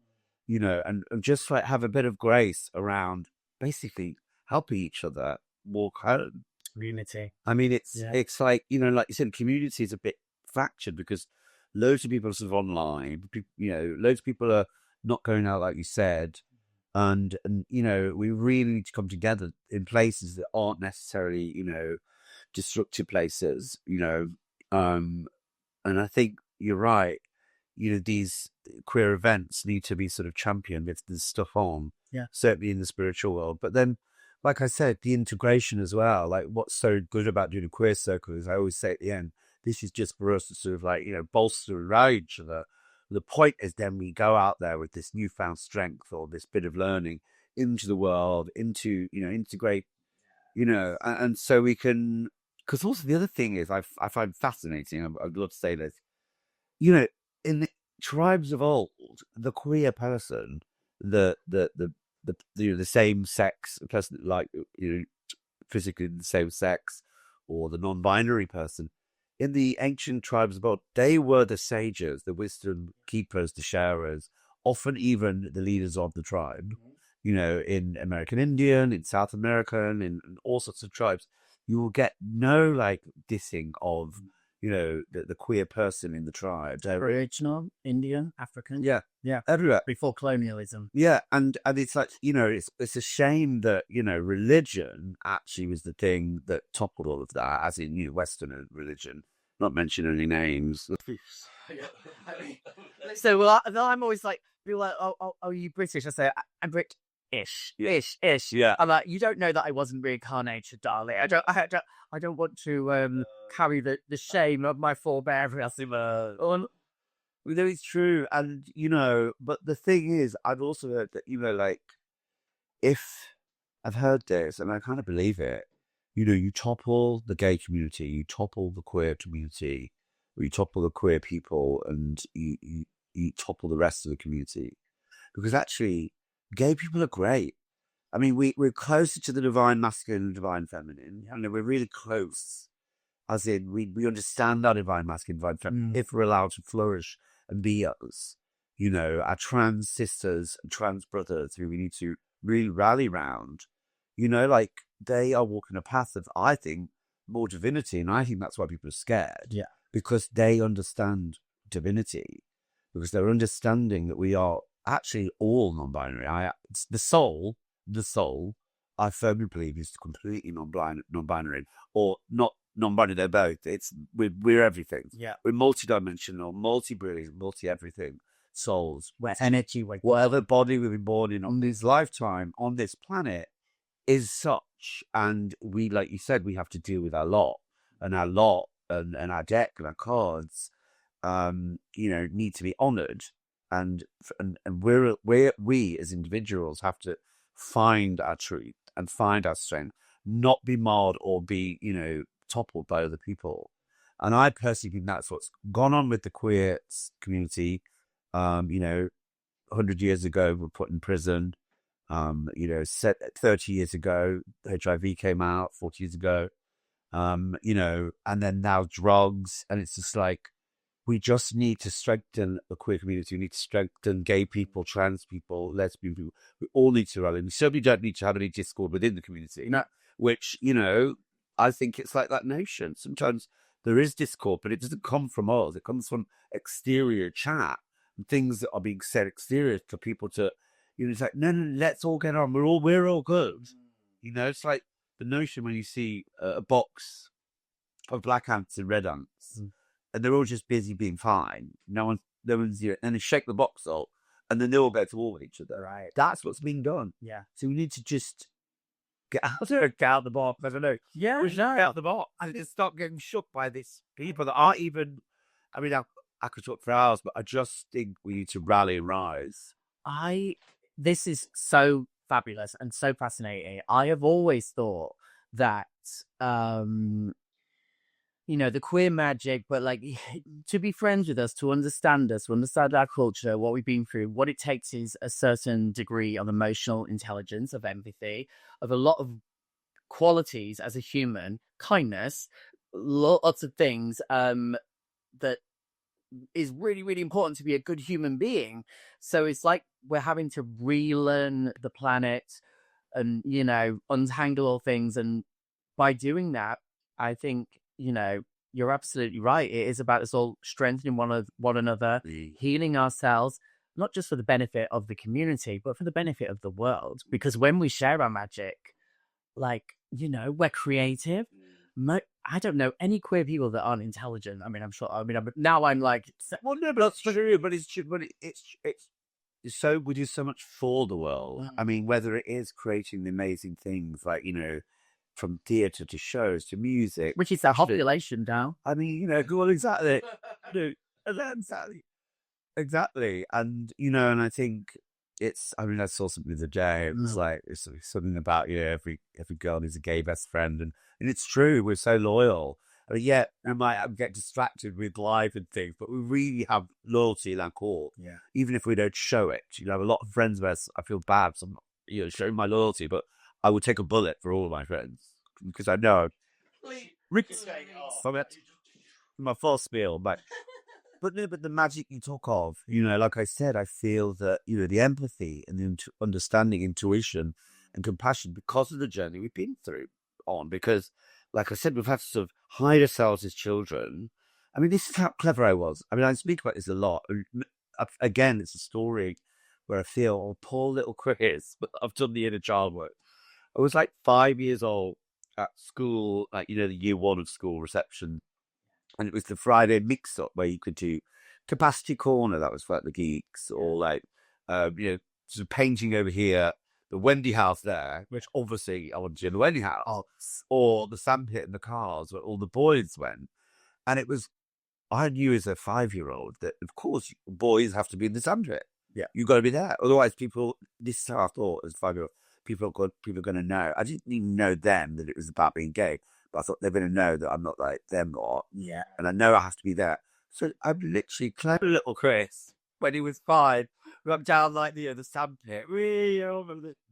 and just like have a bit of grace around basically helping each other walk home. Community. I mean, it's like, like you said, community is a bit fractured because loads of people are sort of online, loads of people are not going out, like you said. And we really need to come together in places that aren't necessarily, destructive places, and I think you're right. These queer events need to be sort of championed if there's stuff on, certainly in the spiritual world. But then, like I said, the integration as well. Like, what's so good about doing a queer circle is I always say at the end, this is just for us to sort of like, bolster and rally each other. The point is then we go out there with this newfound strength or this bit of learning into the world, integrate, and so we can, because also the other thing is I find fascinating, I'd love to say this, in the tribes of old, the queer person, the same sex person, like, physically the same sex, or the non-binary person, in the ancient tribes of old, they were the sages, the wisdom keepers, the sharers, often even the leaders of the tribe. In American Indian, in South American, in all sorts of tribes, you will get no like dissing of, the queer person in the tribe. Original, Indian, African. Yeah. Yeah. Everywhere. Before colonialism. Yeah. And it's like, it's a shame that, religion actually was the thing that toppled all of that, as in, Western religion, not mention any names. So well, I'm always like, people are like, oh, you British? I say, I'm British. Ish. Yeah. I'm like, you don't know that I wasn't reincarnated, darling. I don't want to carry the shame of my forebears. No, it's true. And, but the thing is, I've also heard that, like, if I've heard this and I kind of believe it, you topple the gay community, you topple the queer community, or you topple the queer people, and you topple the rest of the community. Because actually, gay people are great. I mean, we're closer to the divine masculine and divine feminine. We're really close. As in, we understand our divine masculine, divine feminine, if we're allowed to flourish and be us. Our trans sisters and trans brothers who we need to really rally round. Like, they are walking a path of, I think, more divinity. And I think that's why people are scared. Yeah. Because they understand divinity. Because they're understanding that we are actually all non-binary. The soul, I firmly believe is completely non-binary, or not non-binary. They're both. We're everything. Yeah, we're multi-dimensional, multi-brilliant, multi-everything souls. Where energy, whatever body we've been born in on this lifetime on this planet is such, and we, like you said, we have to deal with our lot, and our our deck and our cards, need to be honored. And we as individuals have to find our truth and find our strength, not be marred or be, toppled by other people. And I personally think that's what's gone on with the queer community. 100 years ago, we're put in prison. 30 years ago, HIV came out, 40 years ago, and then now drugs. And it's just like, we just need to strengthen the queer community. We need to strengthen gay people, trans people, lesbian people. We all need to rally. We certainly don't need to have any discord within the community. No. Which, I think it's like that notion. Sometimes there is discord, but it doesn't come from us. It comes from exterior chat and things that are being said exterior for people to, it's like, no, let's all get on. We're all good. It's like the notion when you see a box of black ants and red ants. and they're all just busy being fine. No one's here. And they shake the box up, and then they all go to war with each other. Right. That's what's being done. Yeah. So we need to just get out there, get out the box. I don't know. Yeah. We should get out the box and just stop getting shook by these people that aren't even. I mean, I could talk for hours, but I just think we need to rally and rise. This is so fabulous and so fascinating. I have always thought that, the queer magic, but like to be friends with us, to understand our culture, what we've been through, what it takes is a certain degree of emotional intelligence, of empathy, of a lot of qualities as a human, kindness, lots of things that is really, really important to be a good human being. So it's like we're having to relearn the planet and, untangle all things. And by doing that, I think, you're absolutely right. It is about us all strengthening one another, healing ourselves, not just for the benefit of the community, but for the benefit of the world. Because when we share our magic, we're creative. I don't know any queer people that aren't intelligent. I mean, I'm sure. Now I'm like, well, no, but that's true. But it's so we do so much for the world. I mean, whether it is creating the amazing things like from theatre to shows to music, which is our population now. I mean, go on, exactly, exactly, and and I think it's. I mean, I saw something the other day. It was like it's something about every girl needs a gay best friend, and it's true. We're so loyal. I mean, yeah, we might get distracted with life and things, but we really have loyalty in our core. Yeah, even if we don't show it. I have a lot of friends where I feel bad. So I'm not, showing my loyalty, but I would take a bullet for all of my friends because I know. From it, my full spiel, but no, but the magic you talk of, like I said, I feel that the empathy and the understanding, intuition, and compassion because of the journey we've been through because, like I said, we've had to sort of hide ourselves as children. I mean, this is how clever I was. I mean, I speak about this a lot. Again, it's a story where I feel, oh, poor little Chris, but I've done the inner child work. I was like 5 years old at school, like, the year one of school reception. And it was the Friday mix-up where you could do Capacity Corner, that was for like the geeks, or like, sort of painting over here, the Wendy house there, which obviously I want to do in the Wendy house, or the sandpit in the cars where all the boys went. And it was, I knew as a 5-year-old that, of course, boys have to be in the sandpit. Yeah. You've got to be there. Otherwise, this is how I thought as a 5-year-old, people are going to know. I didn't even know then that it was about being gay. But I thought they're going to know that I'm not like them lot. Yeah. And I know I have to be there. So I'm literally clever little Chris, when he was 5, went down like the sandpit. The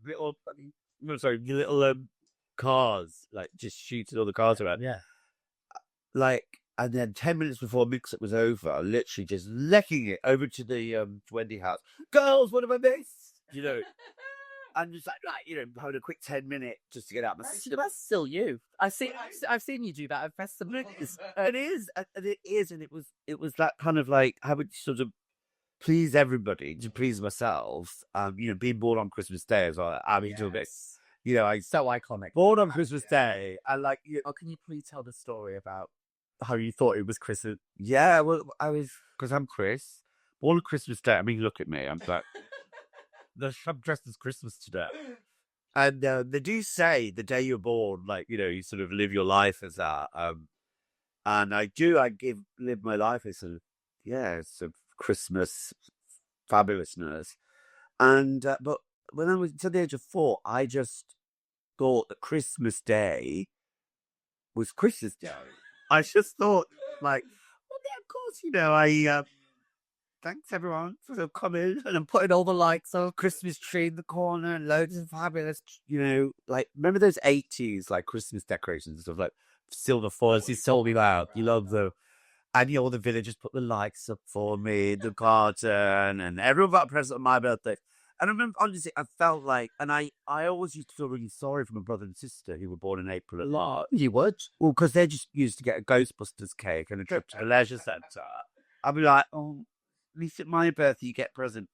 little cars, like just shooting all the cars around. Yeah. And then 10 minutes before mix-up was over, literally just lecking it over to the Wendy house. Girls, what have I missed? And just having a quick 10-minute just to get out. That's still you. I've seen you do that at festivals. It is, and it was that kind of like I would sort of please everybody to please myself. Being born on Christmas Day as well. I mean, a bit, so iconic. Born on Christmas Day, and like, can you please tell the story about how you thought it was Chris? Yeah, well, because I'm Chris, born on Christmas Day. I mean, look at me. I'm like. I'm dressed as Christmas today. And they do say the day you're born, like, you sort of live your life as that. And I live my life as it's a Christmas fabulousness. And, but when I was to the age of 4, I just thought that Christmas Day was Christmas Day. I just thought, like, well, yeah, of course, thanks everyone for coming, and I'm putting all the lights on, Christmas tree in the corner, and loads of fabulous, like remember those 80s like Christmas decorations and stuff, like silver foils. You sold me out. You love them, and all the villagers put the lights up for me, the garden, and everyone got a present on my birthday. And I remember, honestly, I felt like, and I always used to feel really sorry for my brother and sister who were born in April a lot. You would? Well, because they just used to get a Ghostbusters cake and a trip to the leisure centre. I'd be like, oh. At least at my birthday, you get a present.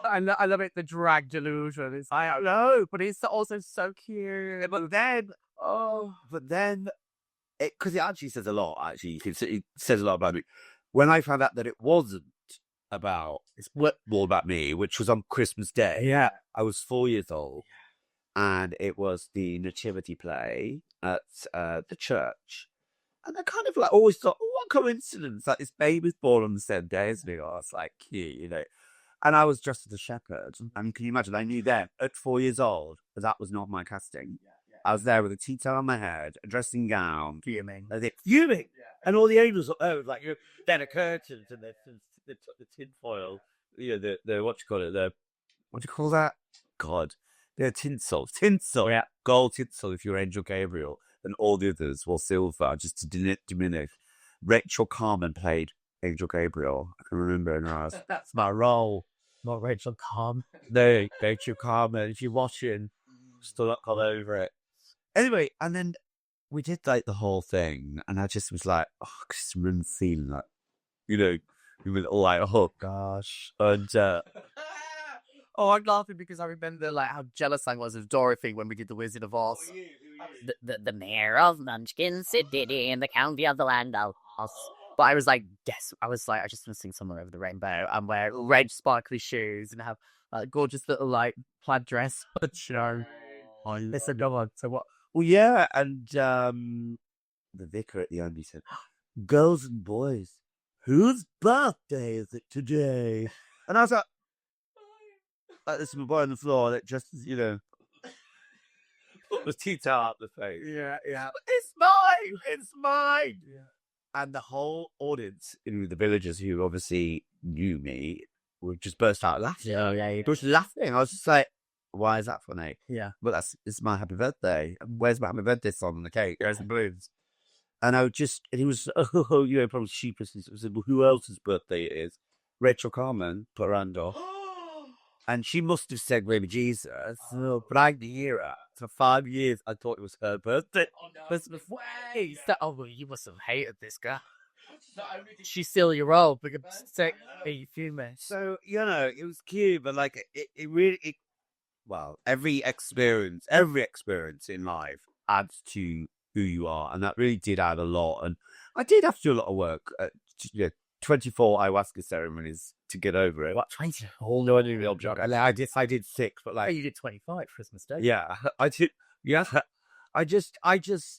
I love it, the drag delusion. I know, but it's also so cute. But then because it actually says a lot. Actually, it says a lot about me. When I found out that it wasn't it's more about me, which was on Christmas Day. Yeah. I was 4 years old, and it was the nativity play at the church. And I kind of like always thought, oh, what coincidence! Like this baby's born on the same day as me. Oh, it's like cute, you know. And I was dressed as a shepherd. And can you imagine? I knew then at 4 years old that was not my casting. I was there with a tea towel on my head, a dressing gown, Fuming. Fuming. And all the angels up there, like then a curtain and the tin foil. You know, the what do you call it? What do you call that? God, they're tinsel, Yeah. gold tinsel. If you're Angel Gabriel, and all the others were silver, just to diminish. Rachel Carmen played Angel Gabriel. I can remember in her. That's my role. Not Rachel Carmen. No, Rachel Carmen. If you're watching, still not gone over it. Anyway, and then we did like the whole thing, and I just was like, oh, I just remember feeling like, you know, we were all like, oh gosh, and oh, I'm laughing because I remember like how jealous I was of Dorothy when we did the Wizard of Oz. The mayor of Munchkin City in the county of the land of Oz. But I was like, yes, I just want to sing Somewhere Over the Rainbow and wear red sparkly shoes and have a gorgeous little like plaid dress. Show. Listen, go on. So what? well, yeah, and the vicar at the end, he said, girls and boys, whose birthday is it today? And I was like this boy on the floor that just, you know, put the tea towel up the face. Yeah. It's mine. Yeah. And the whole audience, the villagers who obviously knew me, would just burst out laughing. Oh, yeah. Just laughing. I was just like, why is that funny? Yeah. Well, it's my happy birthday. Where's my happy birthday song on the cake? Where's the balloons? And and he was, you know, probably sheepish. He said, well, who else's birthday it is? Rachel Carmen, Porando. And she must have said Baby Jesus. But I didn't hear her. For 5 years, I thought it was her birthday. Oh, no. Christmas way. Oh, well, you must have hated this girl. She's still your role. Because you fuming. So, you know, it was cute, but like, it really, well, every experience in life adds to who you are. And that really did add a lot. And I did have to do a lot of work. 24 ayahuasca ceremonies to get over it. What, 20? Oh, no, I didn't real joke. I did 6, but like... Oh, you did 25 Christmas Day? Yeah, I did. Yeah. I just,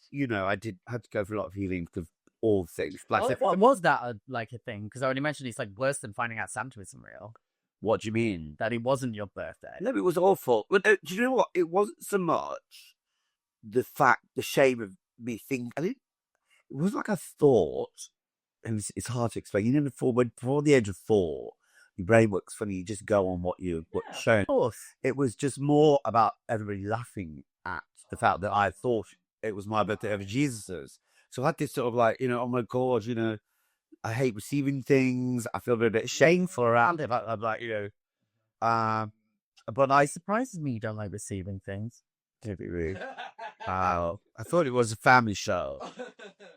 you know, had to go through a lot of healing because all things. Like, was that a thing? Because I already mentioned it's like worse than finding out Santa isn't real. What do you mean? That it wasn't your birthday. No, it was awful. But do you know what? It wasn't so much the shame of me thinking. I mean, it was like I thought, and it's hard to explain. You never thought, before the age of 4, your brain works funny. You just go on what's shown. Of course. It was just more about everybody laughing at the fact that I thought it was my birthday over Jesus's. So I had this sort of like, you know, oh my God, you know, I hate receiving things. I feel a bit shameful around it. I'm like, you know, but it surprises me you don't like receiving things. Don't be rude. I thought it was a family show.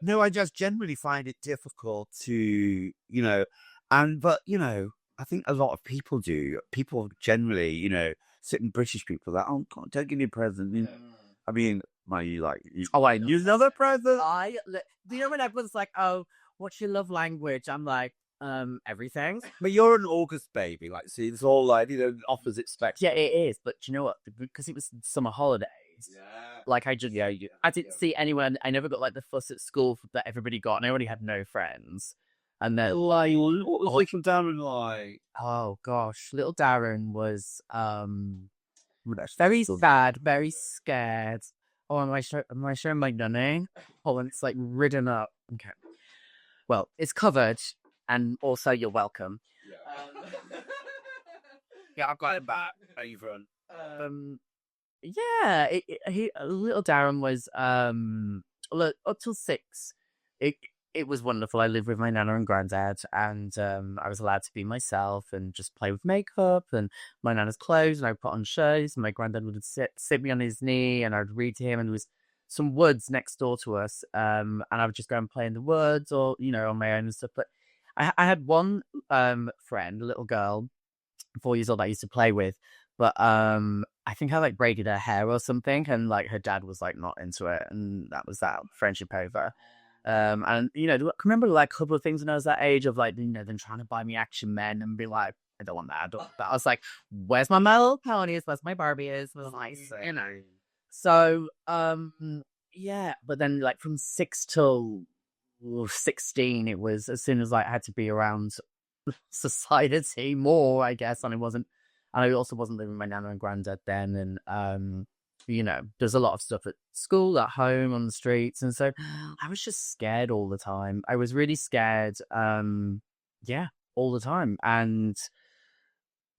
No, I just generally find it difficult to, you know, but, you know, I think a lot of people do. People generally, you know, certain British people that, oh God, don't give me a present. Yeah. I mean, I need another present. Do you know when everyone's like, oh, what's your love language? I'm like, everything. But you're an August baby, like, see, it's all like, you know, opposite spectrum. Yeah, it is. But do you know what? Because it was summer holidays. Yeah. Like I didn't see anyone. I never got like the fuss at school that everybody got, and I already had no friends. And then like, what was little Darren like? Oh gosh, little Darren was very sad, very scared. Oh, am I showing my nunny? Oh, and it's like ridden up. Okay. Well, it's covered, and also you're welcome. Yeah, yeah, I've got it back. Even. Yeah, little Darren was look, up till 6. It was wonderful. I lived with my nana and granddad, and I was allowed to be myself and just play with makeup and my nana's clothes, and I put on shows. And my granddad would sit me on his knee, and I'd read to him. And there was some woods next door to us, and I would just go and play in the woods, or you know, on my own and stuff. But I had one friend, a little girl, 4 years old, I used to play with, but I think I like braided her hair or something, and like her dad was like not into it, and that was that friendship over. And I can remember like a couple of things when I was that age of like, them trying to buy me Action Men and be like, I don't want that. I don't want that. I was like, where's my Little Ponies? Where's my Barbies? Well, nice, So, yeah, but then like from 6 till 16, it was as soon as like, I had to be around society more, I guess, and I also wasn't living with my nana and granddad then, and there's a lot of stuff at school, at home, on the streets, and so I was just scared all the time. I was really scared, yeah, all the time, and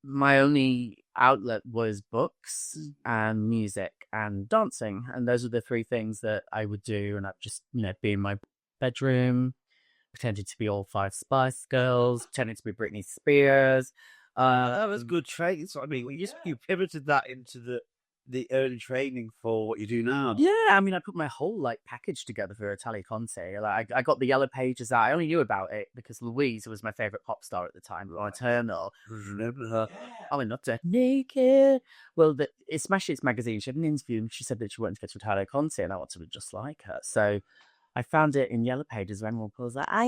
my only outlet was books and music and dancing, and those are the 3 things that I would do, and I'd just be in my bedroom, pretending to be all 5 Spice Girls, pretending to be Britney Spears. That was good training. So, I mean, you pivoted that into the early training for what you do now. Yeah, I mean, I put my whole like package together for Italia Conte. Like, I got the Yellow Pages out. I only knew about it because Louise, who was my favorite pop star at the time, on Eternal. Remember her? I mean, not dead naked. Well, it Smash Hits magazine. She had an interview and she said that she wanted to go to Italia Conte, and I wanted to be just like her. So I found it in Yellow Pages when everyone was like, I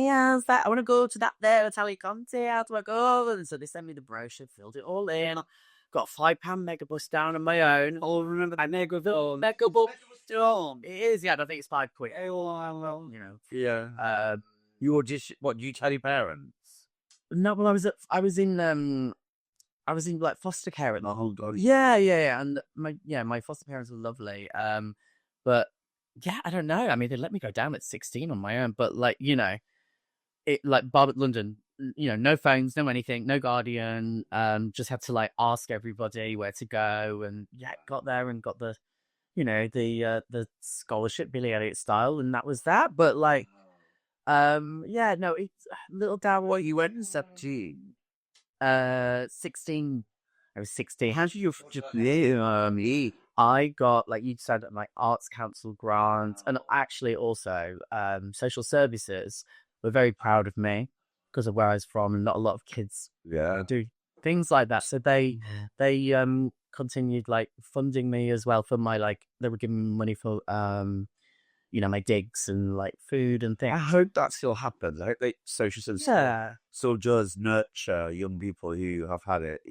want to go to that there Italia Conte. How do I go? And so they sent me the brochure, filled it all in. Got a £5 megabus down on my own. Oh, remember that Megabus. It is, yeah. I think it's £5. Yeah. You audition? What? Do you tell your parents? No, well, I was in like foster care at the Oh God. Yeah. And my foster parents were lovely. But yeah, I don't know. I mean, they let me go down at 16 on my own, but like, it like Barb at London, no phones, no anything, no guardian. Just had to like ask everybody where to go, and yeah, got there and got the, the scholarship Billy Elliot style, and that was that. But like, yeah, no, it's little down. What, you went in 17? 16. I was 16. How did you? I got, like you said, like Arts Council grant, and actually also social services were very proud of me because of where I was from, and not a lot of kids do things like that. So they continued like funding me as well for my like, they were giving me money for my digs and like food and things. I hope that still happens. I hope they social services still does nurture young people who have had it,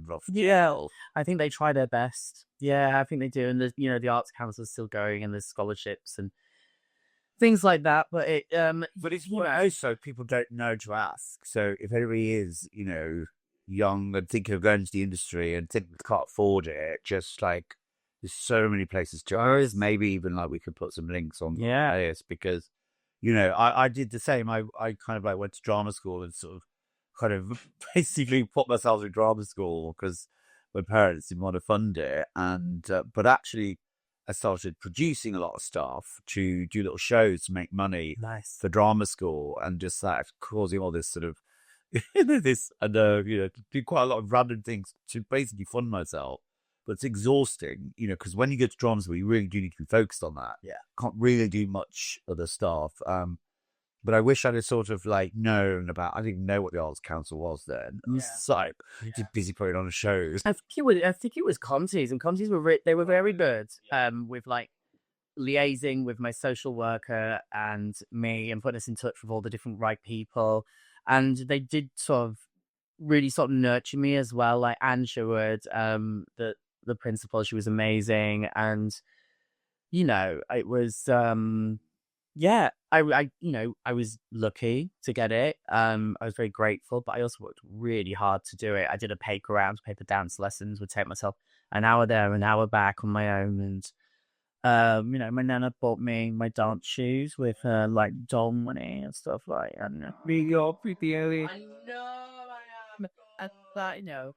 rough. Yeah, I think they try their best. Yeah, I think they do, and the Arts Council is still going, and there's scholarships and things like that. But it's also people don't know to ask. So if anybody is young and thinking of going to the industry and think they can't afford it, just like there's so many places to go. Maybe even like we could put some links on this because I did the same. I kind of like went to drama school and sort of kind of basically put myself in drama school because my parents didn't want to fund it, and but actually I started producing a lot of stuff to do little shows to make money for drama school, and just that causing all this sort of this and do quite a lot of random things to basically fund myself. But it's exhausting, because when you go to drama school, you really do need to be focused on that. Yeah, can't really do much other stuff. But I wish I'd have sort of like known about. I didn't even know what the Arts Council was then. I was like too busy putting on shows. I think it was Conti's, and Conti's they were very good. With like liaising with my social worker and me, and putting us in touch with all the different right people, and they did really nurture me as well. Like Anne Sherwood, the principal, she was amazing, and it was I was lucky to get it. I was very grateful, but I also worked really hard to do it. I did a paper dance lessons, would take myself an hour there, an hour back on my own, and my nana bought me my dance shoes with her like doll money and stuff like that. You're pretty early. I know I am. And that,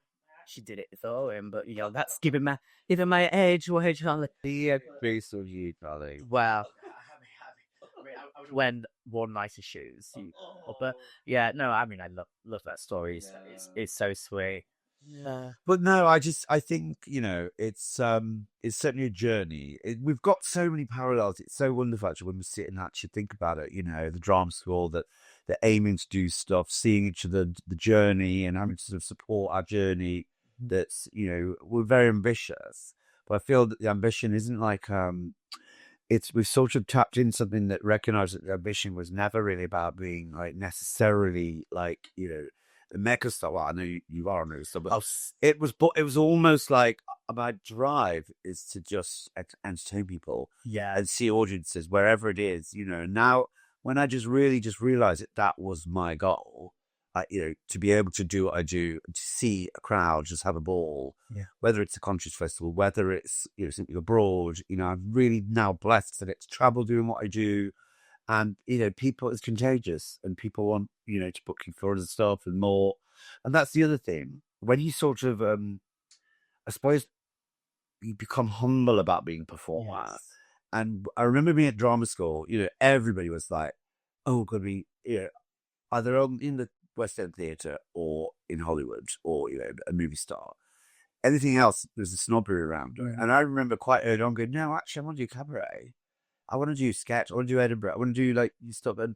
she did it for him, but that's given my age. What age are Yeah, based on you, darling. Well, I would wear worn nicer shoes. But yeah, no, I mean, I love that story. It's so sweet. Yeah. But no, I think it's certainly a journey. We've got so many parallels. It's so wonderful actually when we sit and actually think about it. The drama school that they're aiming to do stuff, seeing each other the journey, and having to sort of support our journey. That's we're very ambitious, but I feel that the ambition isn't like we've sort of tapped in something that recognized that the ambition was never really about being like necessarily like, you know, the mega star. Well, I know you are a mega star, but it was almost like my drive is to just entertain people, and see audiences wherever it is, you know. Now, when I just realized that was my goal, you know, to be able to do what I do, to see a crowd just have a ball, whether it's a conscious festival, whether it's, you know, simply abroad, you know, I'm really now blessed that it's travel doing what I do. And, you know, people, it's contagious and people want, you know, to book you for other stuff and more. And that's the other thing. When you sort of, I suppose you become humble about being a performer. And I remember being at drama school, you know, everybody was like, oh, could we, you know, either in the West End Theatre or in Hollywood or, you know, a movie star. Anything else, there's a snobbery around it. And I remember quite early on going, no, actually, I want to do cabaret. I want to do sketch. I want to do Edinburgh. I want to do like stuff. And,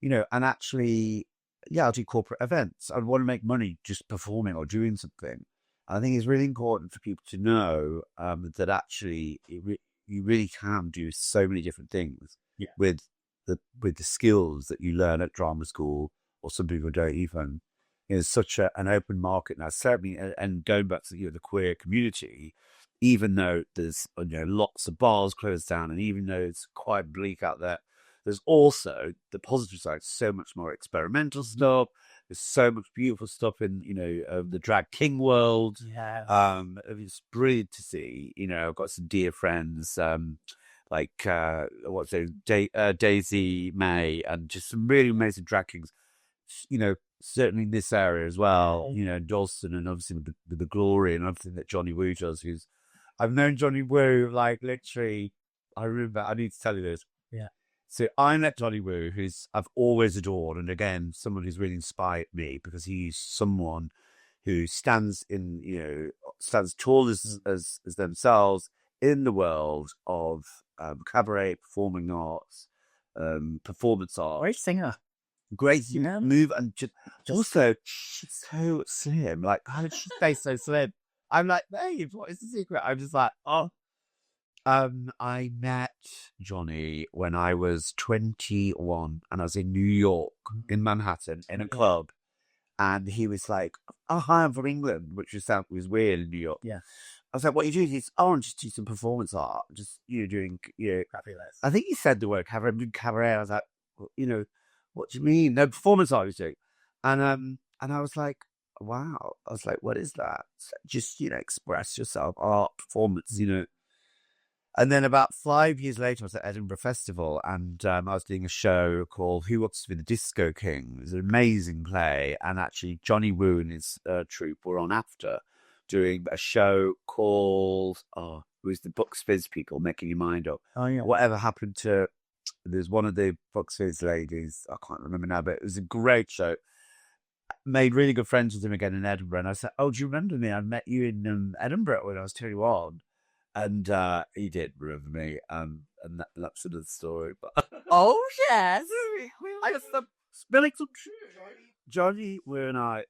you know, and actually, yeah, I'll do corporate events. I want to make money just performing or doing something. I think it's really important for people to know that actually you really can do so many different things with the skills that you learn at drama school, or some people don't even. You know, it's such an open market now, certainly, and going back to, you know, the queer community, even though there's, you know, lots of bars closed down, and even though it's quite bleak out there, there's also the positive side, so much more experimental stuff. There's so much beautiful stuff in, you know, the drag king world. It's brilliant to see. You know, I've got some dear friends, like Daisy May, and just some really amazing drag kings. You know, certainly in this area as well. You know, Dalston, and obviously with the glory and everything that Johnny Woo does. I've known Johnny Woo like literally. I remember. I need to tell you this. So I met Johnny Woo, who's I've always adored, and again, someone who's really inspired me because he's someone who stands tall as themselves in the world of cabaret, performing arts, performance art. Great singer. Great move, and just also she's so slim. Like, how did she stay so slim? I'm like, babe, what is the secret? I'm just like, oh. I met Johnny when I was 21 and I was in New York, in Manhattan, in a club. And he was like, oh, hi, I'm from England, which was weird in New York. I was like, what are you doing? He's, I'm just doing some performance art. Just, you know, doing, you know, fabulous. I think he said the word cabaret. I'm doing cabaret. I was like, well, you know, what do you mean? No, performance art I was doing. And I was like, wow. I was like, what is that? Just, you know, express yourself, art, performance, you know. And then about 5 years later, I was at Edinburgh Festival, and I was doing a show called Who Wants to Be the Disco King? It was an amazing play, and actually Johnny Woo and his troupe were on after, doing a show called, it was the Bucks Fizz people, Making Your Mind Up. Whatever happened to, there's one of the Bucks Fizz ladies, I can't remember now, but it was a great show. Made really good friends with him again in Edinburgh, and I said, oh, do you remember me? I met you in Edinburgh when I was 21. And he did remember me, and that's another story. But oh yes, I was spilling some truth. Johnny, Woo, and I,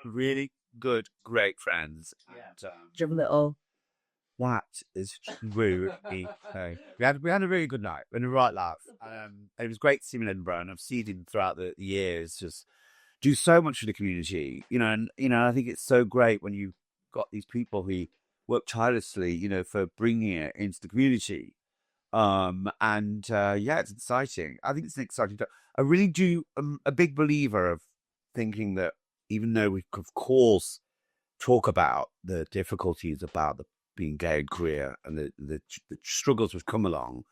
really good, great friends. And, give a little. What is Woo? We had a really good night and a right laugh. It was great to see him in Edinburgh, and I've seen him throughout the years just do so much for the community. You know, and you know, I think it's so great when you've got these people who work tirelessly, you know, for bringing it into the community. It's exciting. I think it's an exciting time. I really do. I'm a big believer of thinking that even though we, of course, talk about the difficulties about being gay and queer and the struggles which come along,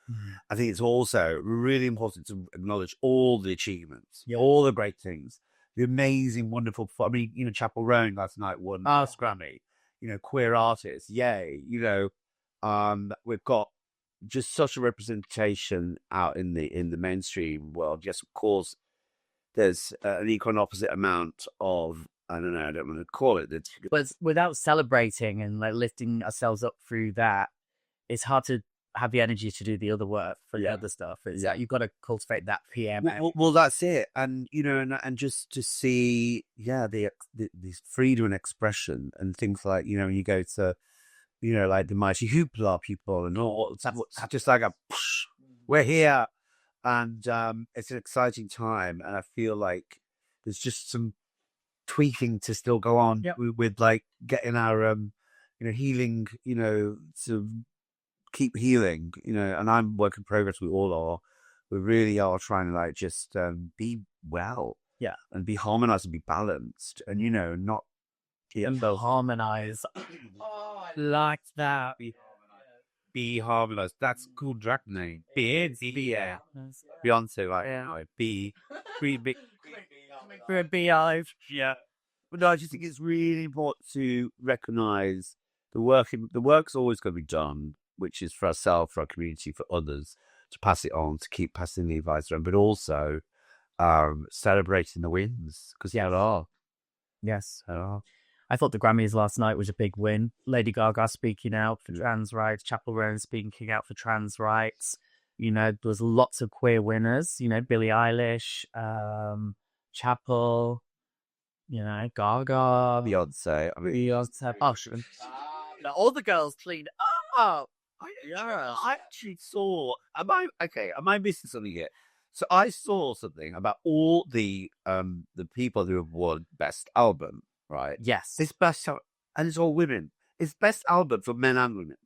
I think it's also really important to acknowledge all the achievements, all the great things, the amazing, wonderful. I mean, you know, Chapel Roan last night won Grammy. You know, queer artists, yay! You know, we've got just such a representation out in the mainstream world. Yes, of course, there's an equal and opposite amount of, I don't know, I don't want to call it. But without celebrating and like lifting ourselves up through that, it's hard to have the energy to do the other work for the other stuff. You've got to cultivate that PM. Well, that's it. And you know, and just to see, the freedom and expression and things like, you know, when you go to, you know, like the Mighty Hoopla people and all, it's just like a we're here. And it's an exciting time. And I feel like there's just some tweaking to still go on with like getting our, healing, to keep healing, and I'm work in progress. We all are. We really are trying to like just be well. Yeah. And be harmonized and be balanced and, not harmonize. Oh, I like that. Be harmonized. That's a cool drag name. Beyonce, right? Yeah. Be big For a beehive. Yeah. But no, I just think it's really important to recognize the work. The work's always going to be done, which is for ourselves, for our community, for others, to pass it on, to keep passing the advice around, but also celebrating the wins, because there are. Yes. There are. I thought the Grammys last night was a big win. Lady Gaga speaking out for trans rights, Chapel Roan speaking out for trans rights. There was lots of queer winners. Billie Eilish, Chapel, Gaga, Beyonce. Beyonce, all the girls cleaned up. I actually saw. Am I missing something here? So I saw something about all the people who have won Best Album, right? Yes. It's best, and it's all women. It's Best Album for men and women.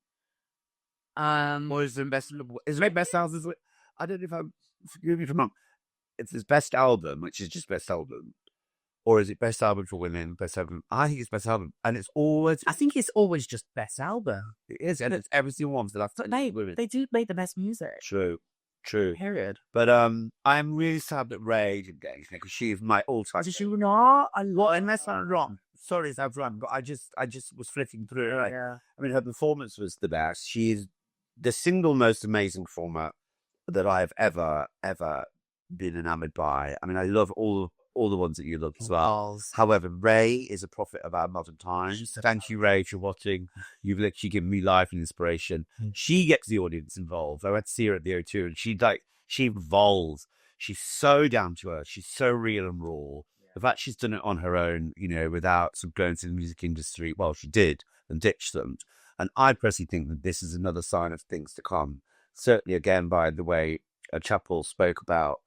Or is it best? Is it Best Album? I don't know if I'm. Forgive me if I'm wrong. It's this Best Album, which is just Best Album, or is it Best Album for women? Best Album. I think it's Best Album, and it's always. I think it's always just Best Album. It is, and it's every single one. They do make the best music. True. Period. But I'm really sad that Ray didn't get anything, because she's my all-time. Did you not? Unless I'm wrong. Sorry if I'm wrong, but I just was flipping through it. Right? Yeah. I mean, her performance was the best. She's the single most amazing performer that I've ever been enamored by. I mean, I love all the ones that you love as well. However, Ray is a prophet of our modern times. Thank you, Ray, for watching. You've literally given me life and inspiration. She gets the audience involved. I went to see her at the O2, and she evolves. She's so down to earth. She's so real and raw. The fact she's done it on her own, without sort of going to the music industry. Well, she did and ditched them. And I personally think that this is another sign of things to come. Certainly, again, by the way, Chapel spoke about,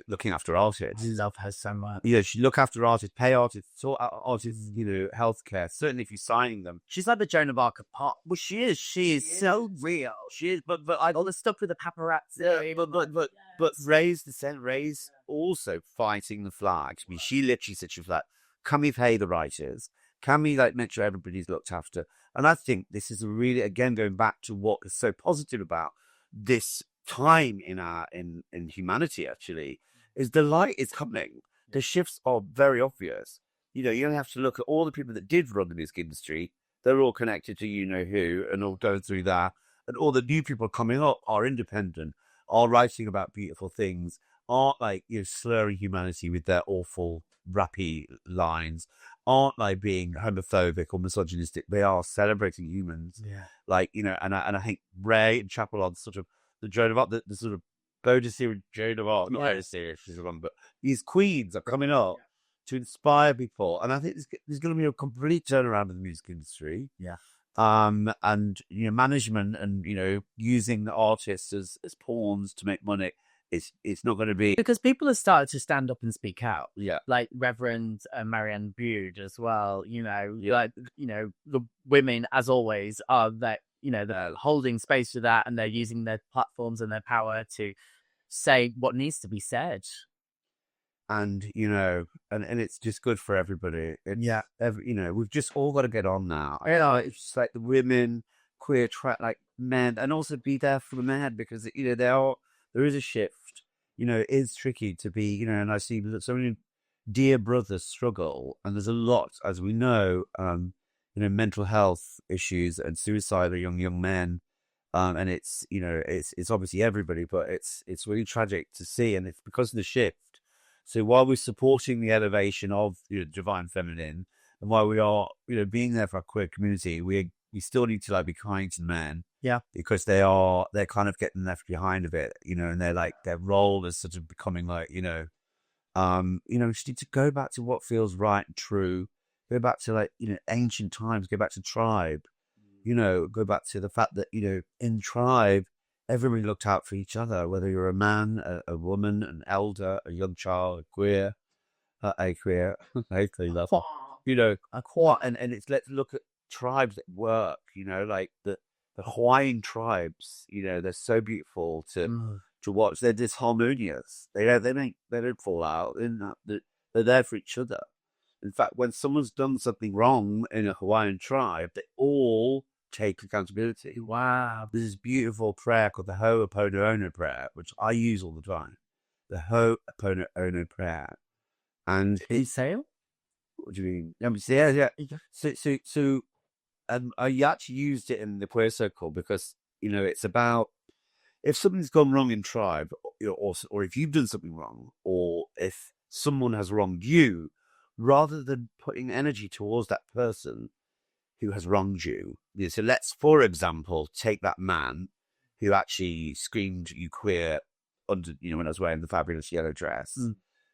looking after artists. I love her so much. She look after artists, pay artists, sort out artists, healthcare. Certainly if you're signing them. She's like the Joan of Arc of pop. Well, she is. She is so real. She is, but all the stuff with the paparazzi. But Ray's Ray's also fighting the flag. I mean, she literally said she was like, can we pay the writers? Can we make sure everybody's looked after? And I think this is really, again, going back to what is so positive about this time in humanity, actually, is the light is coming. The shifts are very obvious. You don't have to look at all the people that did run the music industry. They're all connected to who and all going through that. And all the new people coming up are independent, are writing about beautiful things, aren't slurring humanity with their awful rappy lines, aren't being homophobic or misogynistic. They are celebrating humans. Yeah. And I think Ray and Chapel are sort of the Joan of Arc, the sort of Baudelaire Joan of Arc, not Baudelaire, she's wrong, but these queens are coming up to inspire people. And I think there's going to be a complete turnaround in the music industry. Yeah. And management and using the artists as pawns to make money. It's not going to be, because people have started to stand up and speak out. Yeah, like Reverend Marianne Bude as well. The women, as always, are that they're holding space for that, and they're using their platforms and their power to say what needs to be said. And and it's just good for everybody. We've just all got to get on now. It's just like the women, queer, men, and also be there for the men, because there is a shift. It is tricky to be, and I see so many dear brothers struggle, and there's a lot, as we know, mental health issues and suicide of young men, and it's obviously everybody, but it's really tragic to see, and it's because of the shift. So while we're supporting the elevation of divine feminine, and while we are being there for our queer community, we still need to be kind to men. Yeah. Because they're kind of getting left behind a bit, and they're their role is sort of becoming we just need to go back to what feels right and true, go back to ancient times, go back to tribe, go back to the fact that, in tribe, everybody looked out for each other, whether you're a man, a woman, an elder, a young child, a queer, a queer, I love, a quite, and it's, let's look at tribes that work, like the Hawaiian tribes, they're so beautiful to watch. They're disharmonious. They don't fall out. They're there for each other. In fact, when someone's done something wrong in a Hawaiian tribe, they all take accountability. Wow. There's this beautiful prayer called the Ho'oponopono prayer, which I use all the time. The Ho'oponopono prayer. And Can you say it? what do you mean? Yeah. So I actually used it in the queer circle because, it's about if something's gone wrong in tribe, or if you've done something wrong, or if someone has wronged you, rather than putting energy towards that person who has wronged you. So let's, for example, take that man who actually screamed "you queer" under, when I was wearing the fabulous yellow dress.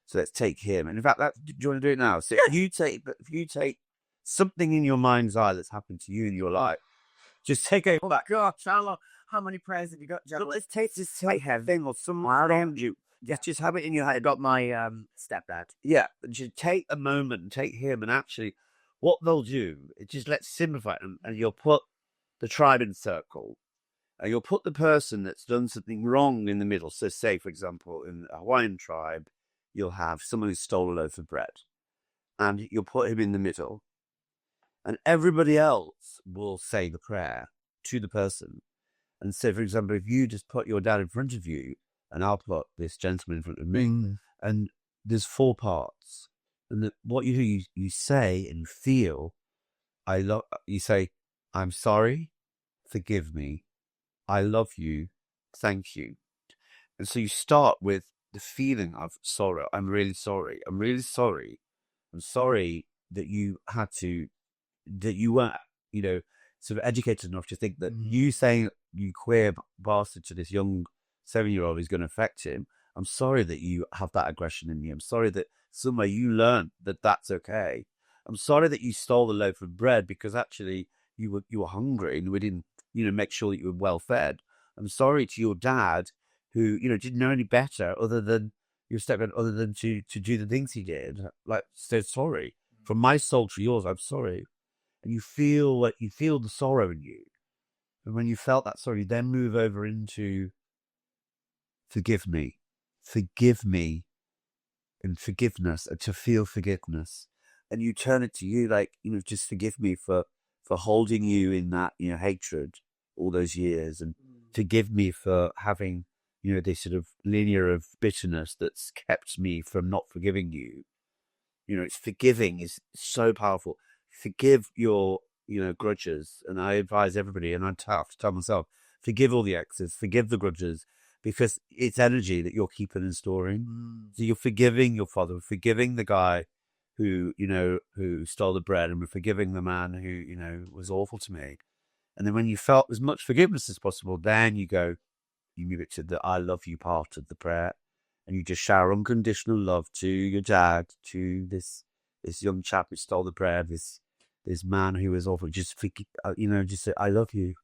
So let's take him. And in fact, do you want to do it now? So if you take something in your mind's eye that's happened to you in your life, just take a, Oh my gosh, how many prayers have you got, John? let's take this thing or someone around you. Just have it in your head. I got my stepdad. Yeah, just take a moment and take him, and actually what they'll do, it just let's simplify it, and you'll put the tribe in a circle, and you'll put the person that's done something wrong in the middle. So say, for example, in a Hawaiian tribe, you'll have someone who stole a loaf of bread, and you'll put him in the middle, and everybody else will say the prayer to the person. And so, for example, if you just put your dad in front of you, and I'll put this gentleman in front of me, and there's 4 parts. And what you do, you say and feel, you say, I'm sorry, forgive me, I love you, thank you. And so you start with the feeling of sorrow. I'm really sorry. I'm really sorry. I'm sorry that you weren't, sort of educated enough to think that you saying you queer bastard to this young 7-year-old is going to affect him. I'm sorry that you have that aggression in you. I'm sorry that somewhere you learned that that's okay. I'm sorry that you stole the loaf of bread because actually you were hungry and we didn't, make sure that you were well fed. I'm sorry to your dad who, didn't know any better other than your stepdad, other than to do the things he did. Like, so sorry. From my soul to yours, I'm sorry. And you feel the sorrow in you. And when you felt that sorrow, you then move over into forgive me, and forgiveness, and to feel forgiveness. And you turn it to you like, just forgive me for holding you in that, hatred all those years, and forgive me for having, this sort of linear of bitterness that's kept me from not forgiving you. It's forgiving is so powerful. Forgive your, grudges. And I advise everybody, and I have to tell myself, forgive all the exes, forgive the grudges, because it's energy that you're keeping and storing. So you're forgiving your father, forgiving the guy who, who stole the bread, and we're forgiving the man who, was awful to me. And then when you felt as much forgiveness as possible, then you move it to the I love you part of the prayer. And you just shower unconditional love to your dad, to this young chap who stole the bread, this man who was awful. Just just say, I love you,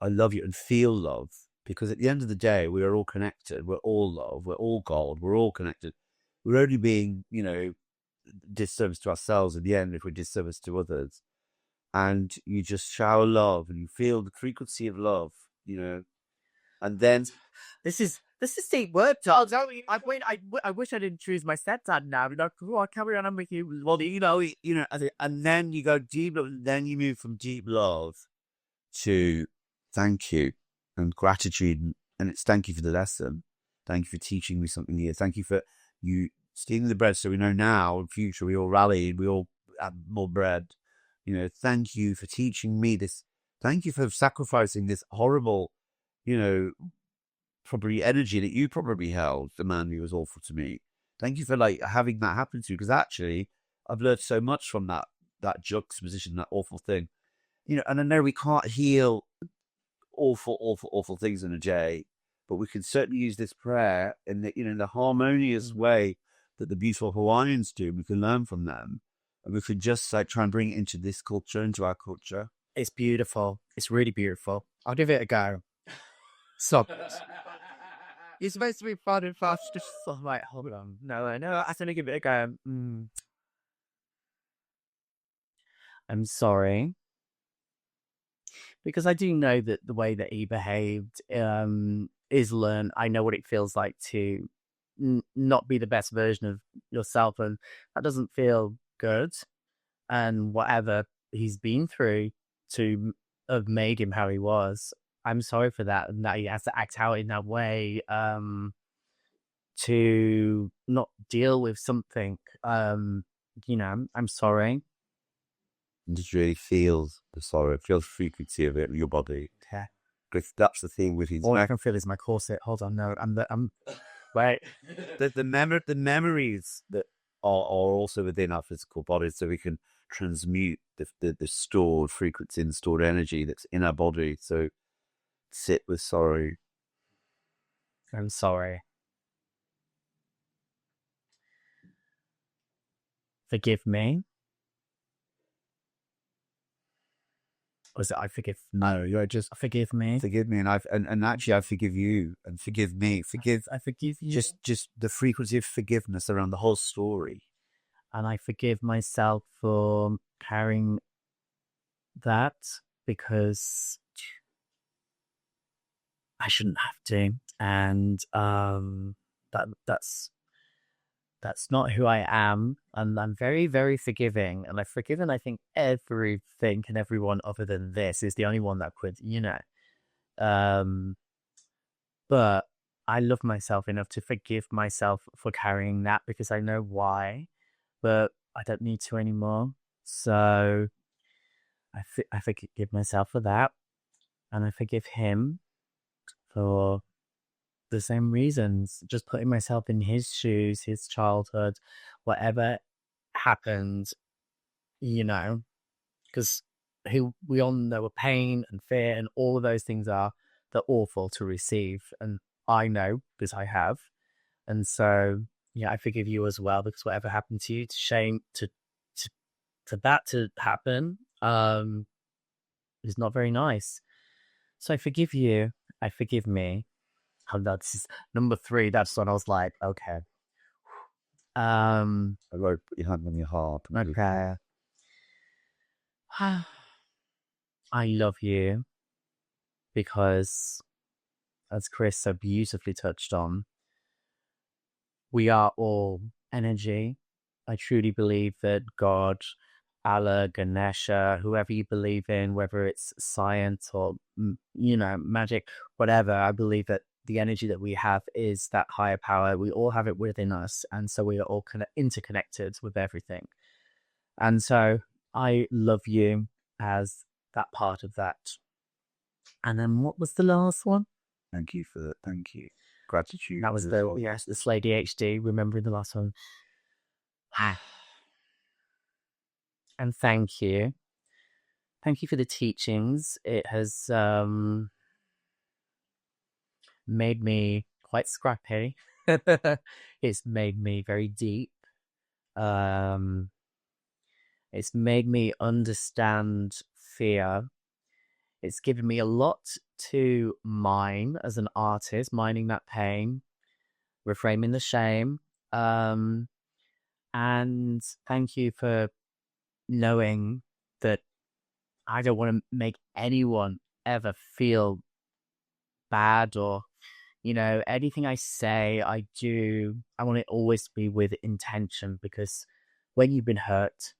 and feel love. Because at the end of the day, we are all connected. We're all love. We're all God. We're all connected. We're only being, disservice to ourselves in the end if we're disservice to others. And you just shower love, and you feel the frequency of love, and then This is deep work, Tom. I wish I didn't choose my stepdad now. Come on, carry on, I'm with you. Well, and then you go deep, then you move from deep love to thank you and gratitude, and it's thank you for the lesson. Thank you for teaching me something here. Thank you for you stealing the bread, so we know now in future we all rallied, we all had more bread. Thank you for teaching me this. Thank you for sacrificing this horrible, probably energy that you probably held, the man who was awful to me. Thank you for having that happen to you, because actually I've learned so much from that juxtaposition, that awful thing. And I know we can't heal awful things in a day, but we can certainly use this prayer in the harmonious way that the beautiful Hawaiians do. We can learn from them, and we can just try and bring it into this culture, into our culture. It's beautiful. It's really beautiful. I'll give it a go. So, you're supposed to be fun and fast. Just like, hold on. No, I have to give it a go. I'm sorry. Because I do know that the way that he behaved is learned. I know what it feels like to not be the best version of yourself, and that doesn't feel good. And whatever he's been through to have made him how he was, I'm sorry for that, and that he has to act out in that way to not deal with something. I'm sorry. Just really feels the sorrow, feels the frequency of it in your body. Yeah. That's the thing with his. All I can feel is my corset. Hold on, no, I'm wait. The memories that are also within our physical bodies, so we can transmute the stored frequency and stored energy that's in our body. So sit with sorrow. I'm sorry. Forgive me. Or is it I forgive? No, you're just Forgive me. forgive me, and actually I forgive you, and forgive me. I forgive you. Just the frequency of forgiveness around the whole story. And I forgive myself for carrying that because I shouldn't have to. And that's not who I am. And I'm very, very forgiving. And I've forgiven, I think, everything and everyone other than this is the only one that could, but I love myself enough to forgive myself for carrying that because I know why, but I don't need to anymore. So I forgive myself for that, and I forgive him for the same reasons. Just putting myself in his shoes, his childhood, whatever happened, because we all know what pain and fear and all of those things are. They're awful to receive, and I know because I have. And so, yeah, I forgive you as well because whatever happened to you, for that to happen, is not very nice. So I forgive you. I forgive me. Oh, no, this is number 3. That's when I was like, okay. I wrote your hand on your heart. Okay. I love you because, as Chris so beautifully touched on, we are all energy. I truly believe that God, Allah, Ganesha, whoever you believe in, whether it's science or, magic, whatever, I believe that the energy that we have is that higher power. We all have it within us. And so we are all interconnected with everything. And so I love you as that part of that. And then what was the last one? Thank you for that. Thank you. Gratitude. That was the Slay HD, remembering the last one. And thank you. Thank you for the teachings. It has made me quite scrappy. It's made me very deep. It's made me understand fear. It's given me a lot to mine as an artist, mining that pain, reframing the shame. And thank you for knowing that I don't want to make anyone ever feel bad or, anything I say, I do. I want it always to be with intention because when you've been hurt,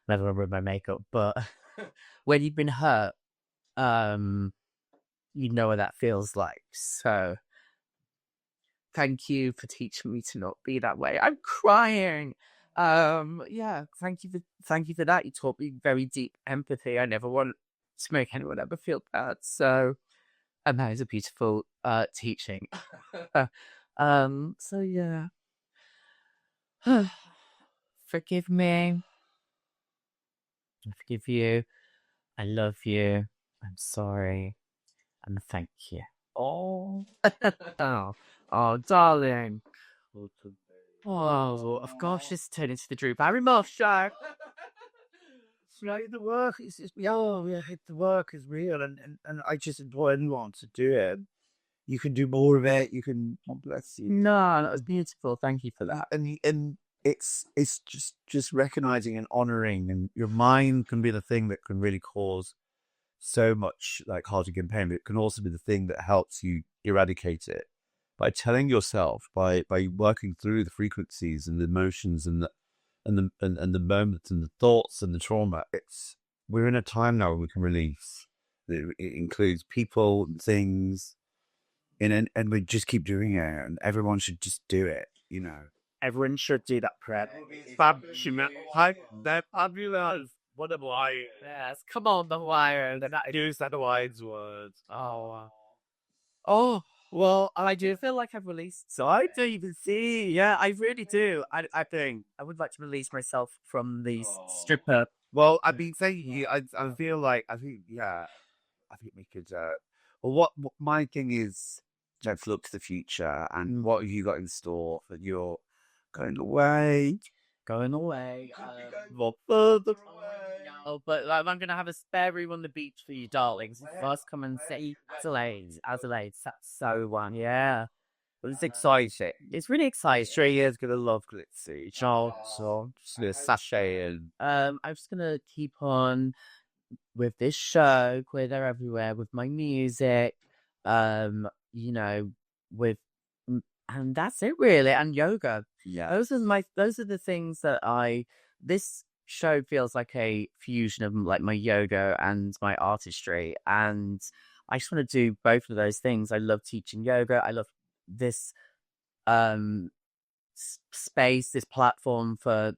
I don't want to ruin my makeup, but when you've been hurt, you know what that feels like. So thank you for teaching me to not be that way. I'm crying. Yeah, thank you for that. You taught me very deep empathy. I never want to make anyone ever feel bad. So, and that is a beautiful teaching. So yeah. Forgive me. I forgive you. I love you. I'm sorry. And thank you. Oh. Oh, darling. Oh, of course, she's turned into the Drew Barrymore show. the work is the work is real, and I just implore anyone to do it. You can do more of it. You can, bless you. No, that was beautiful. Thank you for that. And it's just recognizing and honoring, and your mind can be the thing that can really cause so much like heartache and pain, but it can also be the thing that helps you eradicate it by telling yourself, by working through the frequencies and the emotions and the moments and the thoughts and the trauma. We're in a time now where we can release. It includes people and things, and we just keep doing it, and everyone should just do it. Everyone should do that prayer. Fabulous. What a wire. Yes, come on, the wire. Use that wise words. Oh, well, I do feel like I've released. So I don't even see. Yeah, I really do. I think I would like to release myself from these stripper. Well, I've been saying, I feel like, I think we could, well, what my thing is, let's look to the future, and what have you got in store for your going away? More further away. No, but I'm going to have a spare room on the beach for you, darlings. First, come and see Adelaide. That's so one, yeah. But it's exciting. It's really exciting. Australia's gonna love Glitzy. So just gonna sashay and I'm just gonna keep on with this show, Queer They're Everywhere, with my music, with and that's it really, and yoga. yeah. Those are the things that this show feels like a fusion of like my yoga and my artistry, and I just want to do both of those things. I love teaching yoga. I love this space, this platform for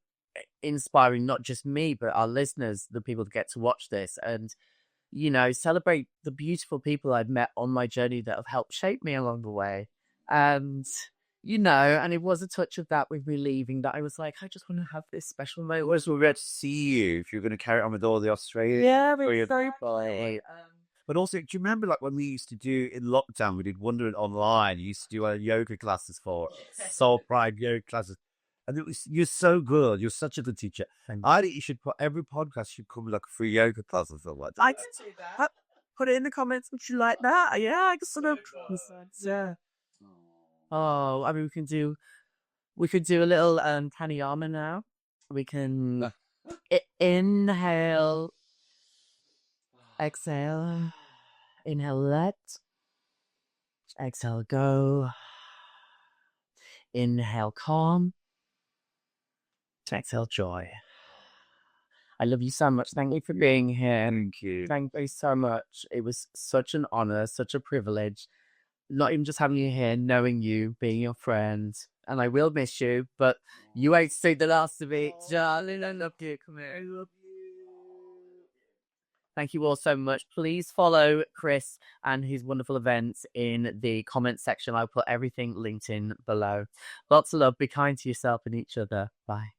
inspiring not just me but our listeners, the people that get to watch this, and celebrate the beautiful people I've met on my journey that have helped shape me along the way. And and it was a touch of that with me leaving, that I was like, I just want to have this special moment. We're glad to see you if you're going to carry on with all the Australian. Yeah, it's so funny. But also, do you remember like when we used to do in lockdown, we did Wonderment Online, you used to do yoga classes for Soul Pride yoga classes. And you're so good. You're such a good teacher. I think you should every podcast should come with like a free yoga class or something like that. I can do that. Put it in the comments. Would you like that? Yeah, I can sort of. Yeah. Oh, I mean, we could do a little pranayama now. We can inhale, exhale, inhale, let, exhale, go, inhale, calm, exhale, joy. I love you so much. Thank you for being here. Thank you. Thank you so much. It was such an honor, such a privilege. Not even just having you here, knowing you, being your friend. And I will miss you, but you ain't seen the last of it. Darling, I love you. Come here. I love you. Thank you all so much. Please follow Chris and his wonderful events in the comments section. I'll put everything linked in below. Lots of love. Be kind to yourself and each other. Bye.